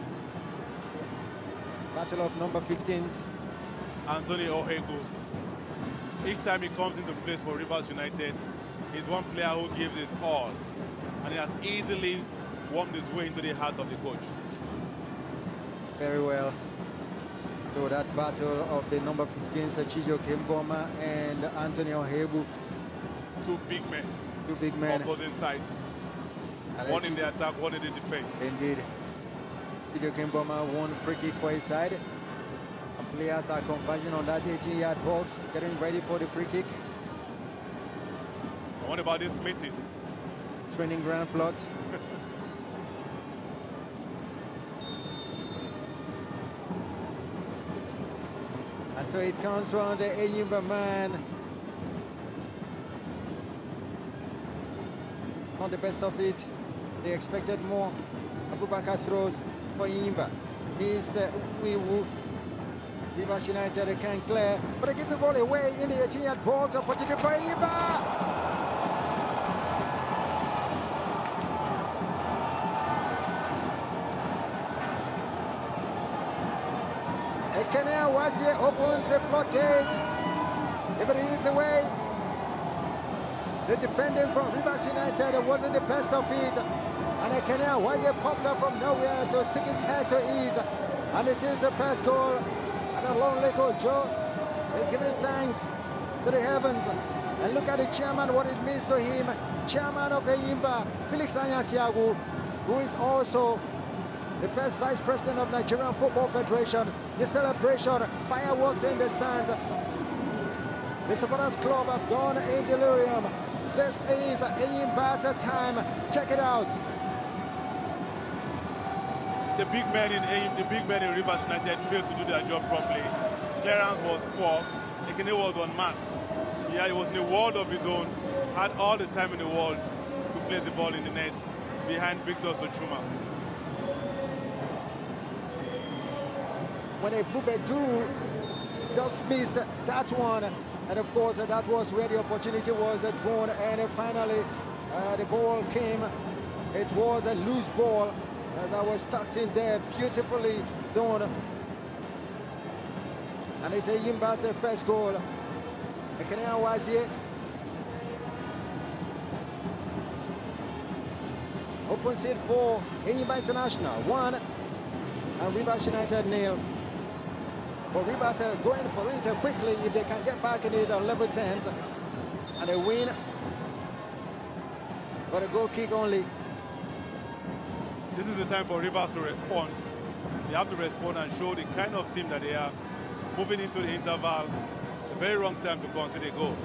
Battle of number 15s. Anthony Ohegu. Each time he comes into place for Rivers United, he's one player who gives his all. And he has easily wormed his way into the heart of the coach. Very well. So that battle of the number 15s, Chijioke Mboma and Anthony Ohebu. Two big men. Two big men. Opposing sides. And one in the attack, one in the defense. Indeed. Chijioke Mboma won free kick for his side. And players are converging on that 18-yard box, getting ready for the free kick. What about this meeting? Training ground plot. And so it comes from the ENYIMBA man. Not the best of it. They expected more. Abubakar throws for ENYIMBA. He's the Rivers United can clear, but they give the ball away in the 18-yard box. Opportunity for ENYIMBA. Ekene Wazie opens the floodgate. If it is away, the defending from Rivers United wasn't the best of it. And Ekene Wazie popped up from nowhere to stick his head to ease. And it is the first goal. And a long Leko Joe is giving thanks to the heavens. And look at the chairman, what it means to him. Chairman of ENYIMBA, Felix Anyasiagu, who is also the first vice president of Nigerian Football Federation. The celebration, fireworks in the stands. The supporters club have gone in delirium. This is ENYIMBA's time. Check it out. The big men in Rivers United failed to do their job properly. Clearance was poor. Ekene was unmarked. Yeah, he was in a world of his own. Had all the time in the world to place the ball in the net behind Victor Sochuma. When a Bubedu just missed that one, and of course that was where the opportunity was drawn, and finally the ball came. It was a loose ball that was tucked in there, beautifully done. And it's ENYIMBA's first goal. Ekene Wazie opens it for ENYIMBA International 1 and Rivers United 0. But Rivers are going for it quickly if they can get back in it on level 10s. And they win. But a goal kick only. this is the time for Rivers to respond. They have to respond and show the kind of team that they are. Moving into the interval, a very wrong time to concede a goal.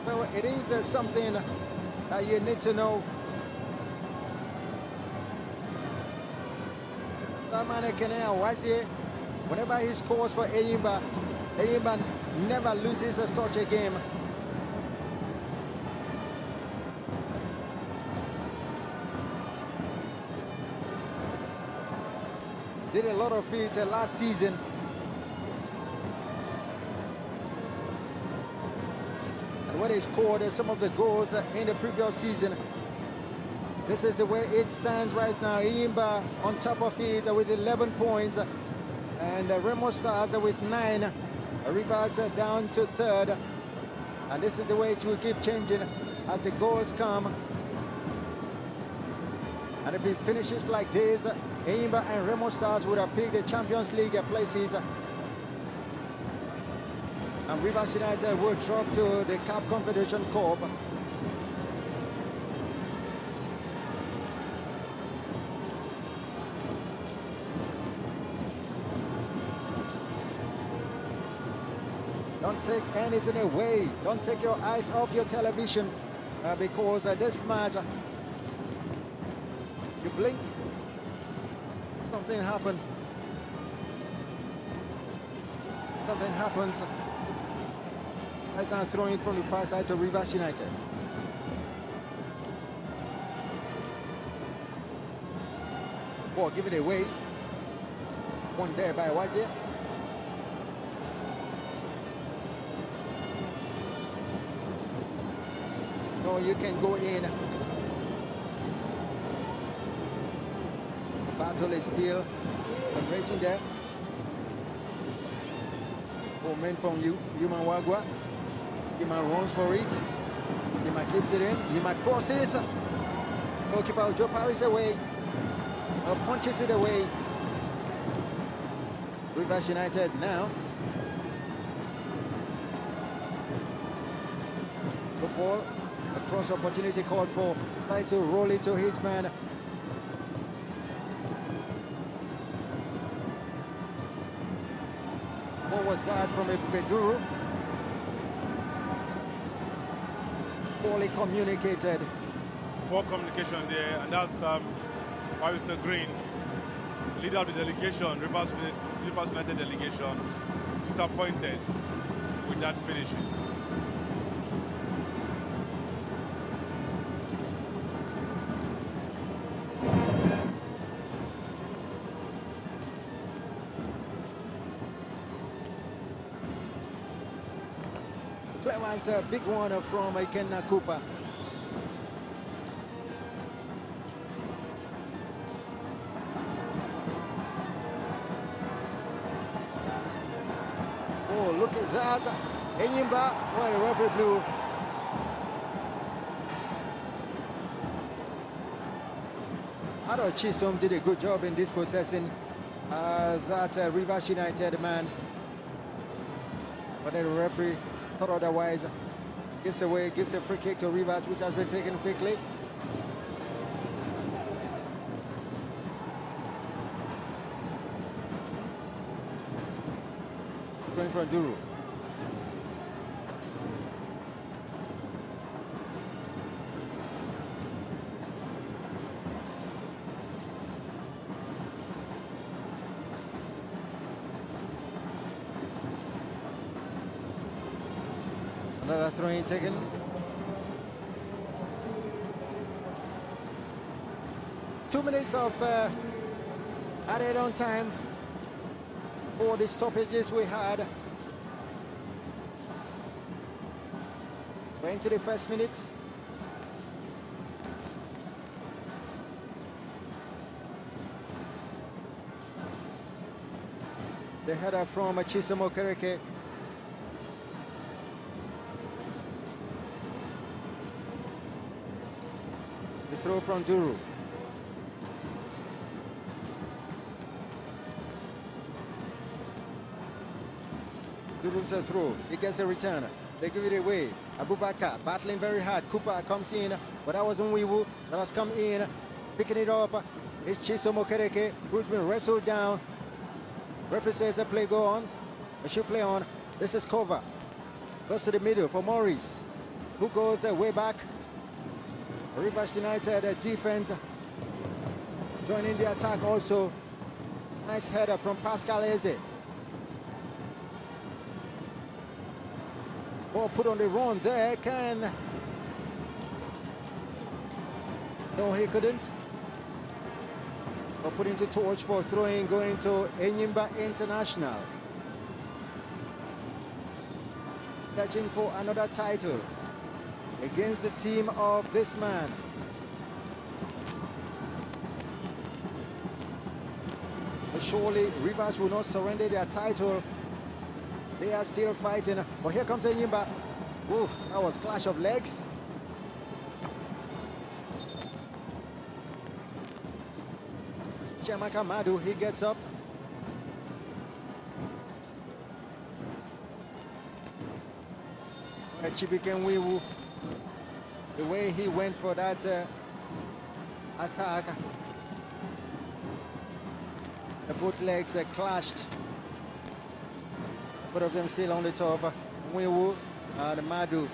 So it is something that you need to know. That man Wazie, whenever he scores for ENYIMBA, ENYIMBA never loses such a game. Did a lot of it last season. And when he scored some of the goals in the previous season, this is the way it stands right now. ENYIMBA on top of it with 11 points. And Remo Stars with 9. Rivers down to 3rd. And this is the way it will keep changing as the goals come. And if it finishes like this, ENYIMBA and Remo Stars would have picked the Champions League places. And Rivers United will drop to the CAF Confederation Cup. Don't take anything away. Don't take your eyes off your television because this match, you blink, something happens. Something happens. Right now, throwing it from the far side to Rivers United. Ball give it away. One there by Wazie. No, you can go in. Battle is still raging there. Movement from Yuma Wagwa. Yuma runs for it. Yuma keeps it in. Yuma crosses. Goalkeeper Joe Paris away. Punches it away. Rivers United now. Good ball. A cross opportunity called for. Decides to roll it to his man. What was that from Beduru? Poorly communicated. Poor communication there, and that's why Mr. Green, leader of the delegation, Rivers United delegation, disappointed with that finishing. Clemens, a big one from Ikenna Cooper. Oh, look at that. ENYIMBA, what a referee blew. Ado Chisom did a good job in dispossessing that Rivers United man. But the referee thought otherwise. Gives a free kick to Rivers, which has been taken quickly. Going for Duru. Another throw-in taken. Two minutes of added on time for the stoppages we had. We're into the first minute. The header from Chisom Okereke. The throw from Duru. dribbles a throw. He gets a return. They give it away. Abubakar battling very hard. Cooper comes in, but that was Nwiwu that has come in. Picking it up. It's Chisom Okereke, who's been wrestled down. Referee says a play go on. It should play on. This is cover. Goes to the middle for Morris, who goes way back. Rivers United defense joining the attack also. Nice header from Pascal Eze. Ball put on the run there. No, he couldn't. But put into touch for throwing, going to ENYIMBA International. Searching for another title against the team of this man. But surely Rivers will not surrender their title. They are still fighting. But here comes ENYIMBA. Oof, that was clash of legs. Chiamaka Madu, he gets up. Chibikenwiwu, the way he went for that attack, the both legs clashed. Both of them still on the top. Nwiwu and Madu,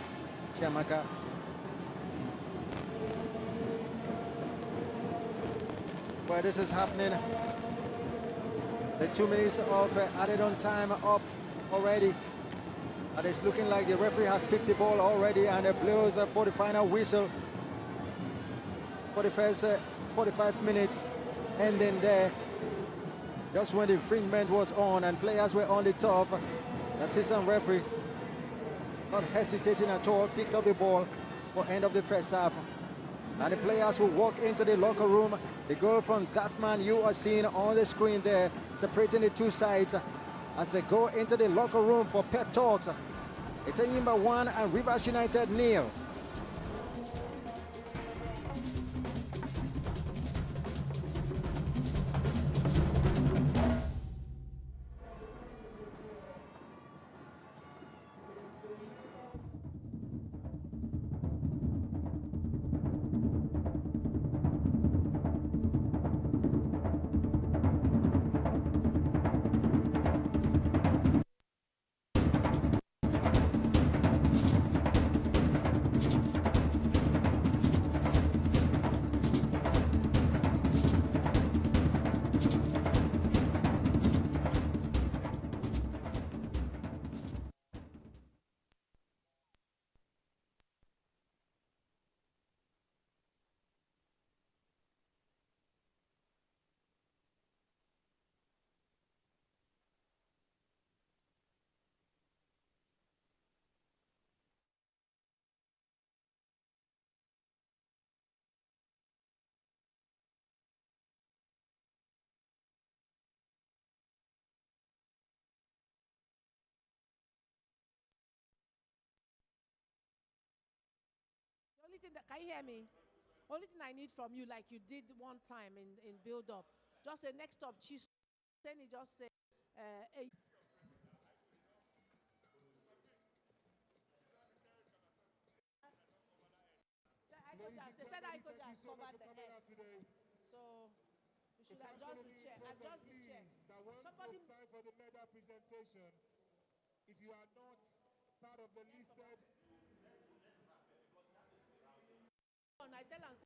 Chiamaka. But this is happening. The 2 minutes of added on time up already. And it's looking like the referee has picked the ball already and blows for the final whistle for the first 45 minutes ending there. Just when the infringement was on and players were on the top, the assistant referee, not hesitating at all, picked up the ball for end of the first half. And the players will walk into the locker room. The goal from that man you are seeing on the screen there, separating the two sides as they go into the locker room for pep talks. It's ENYIMBA 1 and Rivers United 0. Only thing that, can you hear me? Only thing I need from you, like you did one time in build up, just say next up, choose. Then you just say, hey. They said I could just cover the S. So we should adjust the chair. Adjust the chair. Somebody time for the medal presentation. If you are not part of the listed. I tell them, anyone. If we want make we rap at TBS, I go TBS. Anything you want. I'm at your service. I'm at your service. You want make we go that place where water they live there. Just tell me. Just tell me. If your guy be top. Just tell me what you need, man.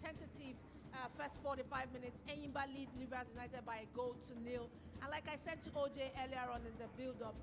tentative first 45 minutes. ENYIMBA lead Rivers United by a goal to nil. And like I said to OJ earlier on in the build-up,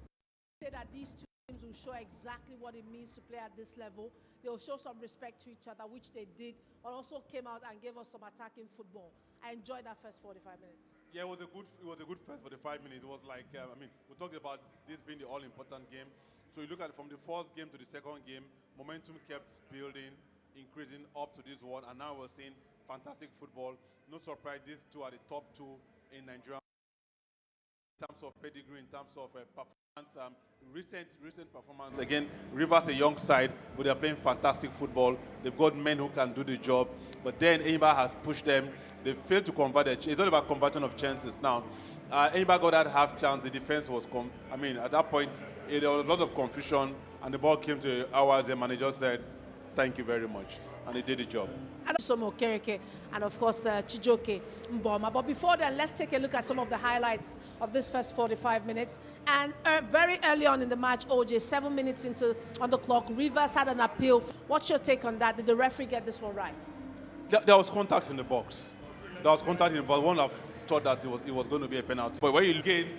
say that these two teams will show exactly what it means to play at this level. They will show some respect to each other, which they did, but also came out and gave us some attacking football. I enjoyed that first 45 minutes. Yeah, it was a good first 45 minutes. It was like, I mean, we talked about this being the all-important game. So you look at it from the first game to the second game, momentum kept building, increasing up to this one, and now we're seeing fantastic football. No surprise, these two are the top two in Nigeria in terms of pedigree, in terms of performance. Recent performance. Again, Rivers a young side, but they're playing fantastic football. They've got men who can do the job. But then ENYIMBA has pushed them. They failed to convert it. It's all about conversion of chances now. ENYIMBA got that half chance. The defense was, at that point, there was a lot of confusion, and the ball came to ours. The manager said, "Thank you very much," and they did the job. And Somo Kereke and of course Chijoke Mboma. But before then, let's take a look at some of the highlights of this first 45 minutes. And very early on in the match, OJ, 7 minutes on the clock, Rivers had an appeal. What's your take on that? Did the referee get this one right? There was contact in the box. There was contact in the box. One of thought that it was going to be a penalty. But when you look in,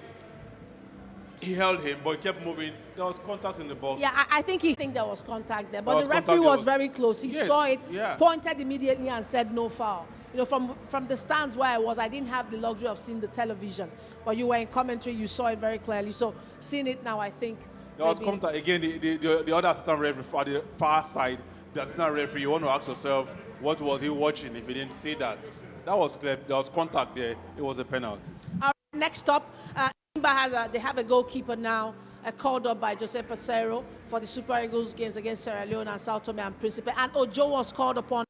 he held him, but he kept moving. There was contact in the box. Yeah, I think there was contact there. But the referee was very close. He saw it, pointed immediately and said no foul. You know, from the stands where I was, I didn't have the luxury of seeing the television. But you were in commentary, you saw it very clearly. So seeing it now, I think there was contact. Again, the other assistant referee at the far side, the assistant referee, you want to ask yourself, what was he watching if he didn't see that? That was clear. There was contact there. It was a penalty. Next up, they have a goalkeeper now, called up by Jose Pesero for the Super Eagles games against Sierra Leone and Sao Tome and Principe. And Ojo was called upon.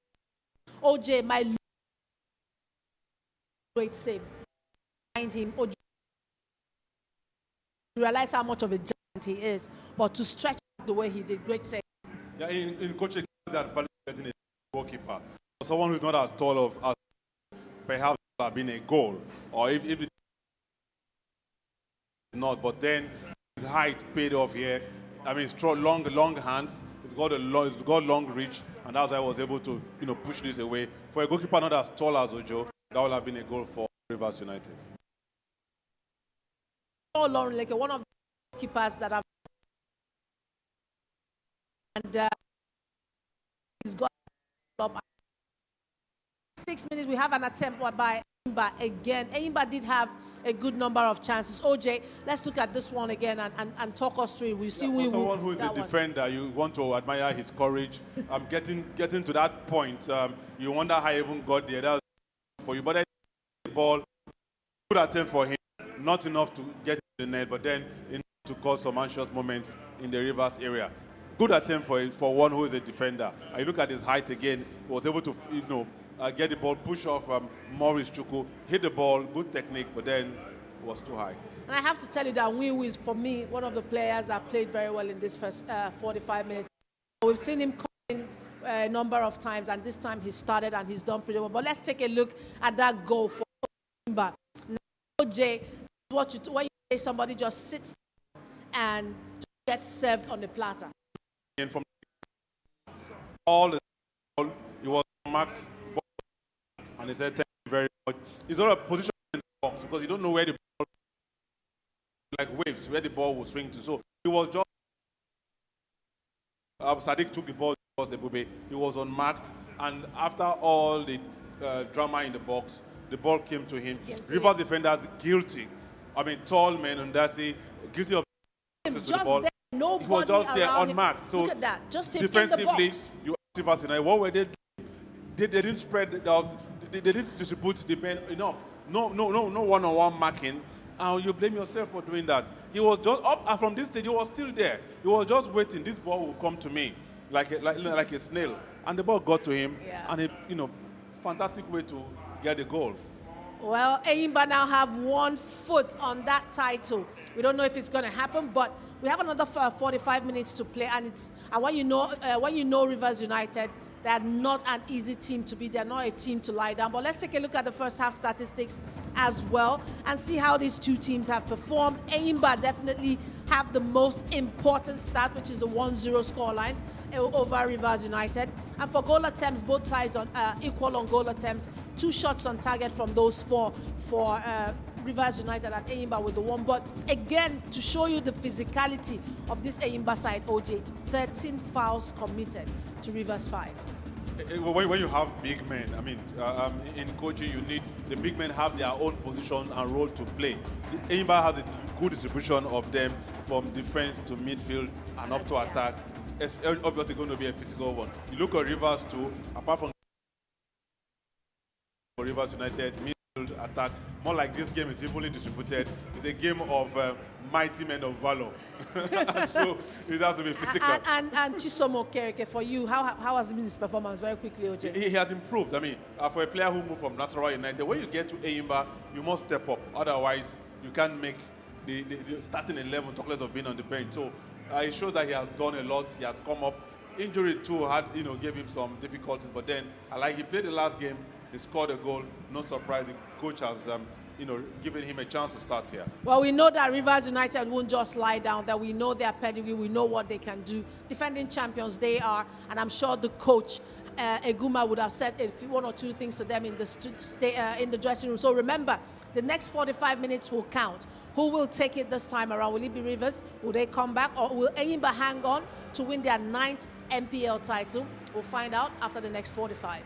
OJ, my great save. Behind him, Ojo realize how much of a giant he is, but to stretch the way he did, great save. Yeah, in coaching, that getting a goalkeeper, someone who's not as tall as perhaps have been a goal, or if it not, but then his height paid off here. I mean, strong, long hands. It's got long reach, and that's why I was able to, push this away. For a goalkeeper not as tall as Ojo, that would have been a goal for Rivers United. Lauren, like one of the keepers that have, and he's got up. 6 minutes, we have an attempt by ENYIMBA again. ENYIMBA did have a good number of chances. OJ, let's look at this one again and talk us through it. We see someone who is a defender, you want to admire his courage. Getting to that point, you wonder how he even got there. That was for you, but then the ball, good attempt for him, not enough to get to the net, but then enough to cause some anxious moments in the Rivers area. Good attempt for one who is a defender. I look at his height again. He was able to, get the ball, push off Maurice Chukwu, hit the ball, good technique, but then it was too high. And I have to tell you that Wiwu is, for me, one of the players that played very well in this first 45 minutes. We've seen him come in a number of times, and this time he started and he's done pretty well. But let's take a look at that goal for ENYIMBA. Now, OJ, when you say somebody just sits and gets served on the platter. And from all the ball, he was marked. And he said, "Thank you very much." He's not a position in the box because you don't know where the ball, like waves, where the ball will swing to. So he was just, Sadiq took the ball, he was unmarked. And after all the drama in the box, the ball came to him. Rivers defenders guilty. I mean, tall men, Ndasi, guilty of just the ball. There, nobody he was just there unmarked. Him. So look at that, just defensively, in the box. you ask Rivers United, what were they doing? They didn't spread out. They didn't distribute the men enough. No one-on-one marking. And you blame yourself for doing that. He was just up from this stage. He was still there. He was just waiting. This ball will come to me like a snail, and the ball got to him. Yeah. And fantastic way to get the goal. Well, ENYIMBA now have 1 foot on that title. We don't know if it's going to happen, but we have another 45 minutes to play, and when you know Rivers United, they're not an easy team to beat. They're not a team to lie down. But let's take a look at the first half statistics as well and see how these two teams have performed. ENYIMBA definitely have the most important stat, which is the 1-0 scoreline over Rivers United. And for goal attempts, both sides on equal on goal attempts. 2 shots on target from those 4 for Rivers United and ENYIMBA with the 1. But again, to show you the physicality of this ENYIMBA side, OJ, 13 fouls committed to Rivers 5. When you have big men, I mean, in coaching, you need the big men have their own positions and role to play. ENYIMBA has a good distribution of them from defense to midfield and up to attack. It's obviously going to be a physical one. You look at Rivers too, apart from Rivers United, midfield attack, more like this game is evenly distributed. It's a game of mighty men of valor. So it has to be physical. And Chisomo Kereke, for you, how has been his performance very quickly, OJ? He has improved. I mean, for a player who moved from Nasarawa United, when you get to ENYIMBA, you must step up. Otherwise, you can't make the starting 11, talk less of being on the bench. So it shows that he has done a lot. He has come up. Injury too had, gave him some difficulties. But then, he played the last game. He scored a goal. No surprise, the coach has, given him a chance to start here. Well, we know that Rivers United won't just lie down, that we know their pedigree, we know what they can do. Defending champions they are, and I'm sure the coach, Eguma, would have said 1 or 2 things to them in the dressing room. So remember, the next 45 minutes will count. Who will take it this time around? Will it be Rivers? Will they come back? Or will ENYIMBA hang on to win their 9th MPL title? We'll find out after the next 45.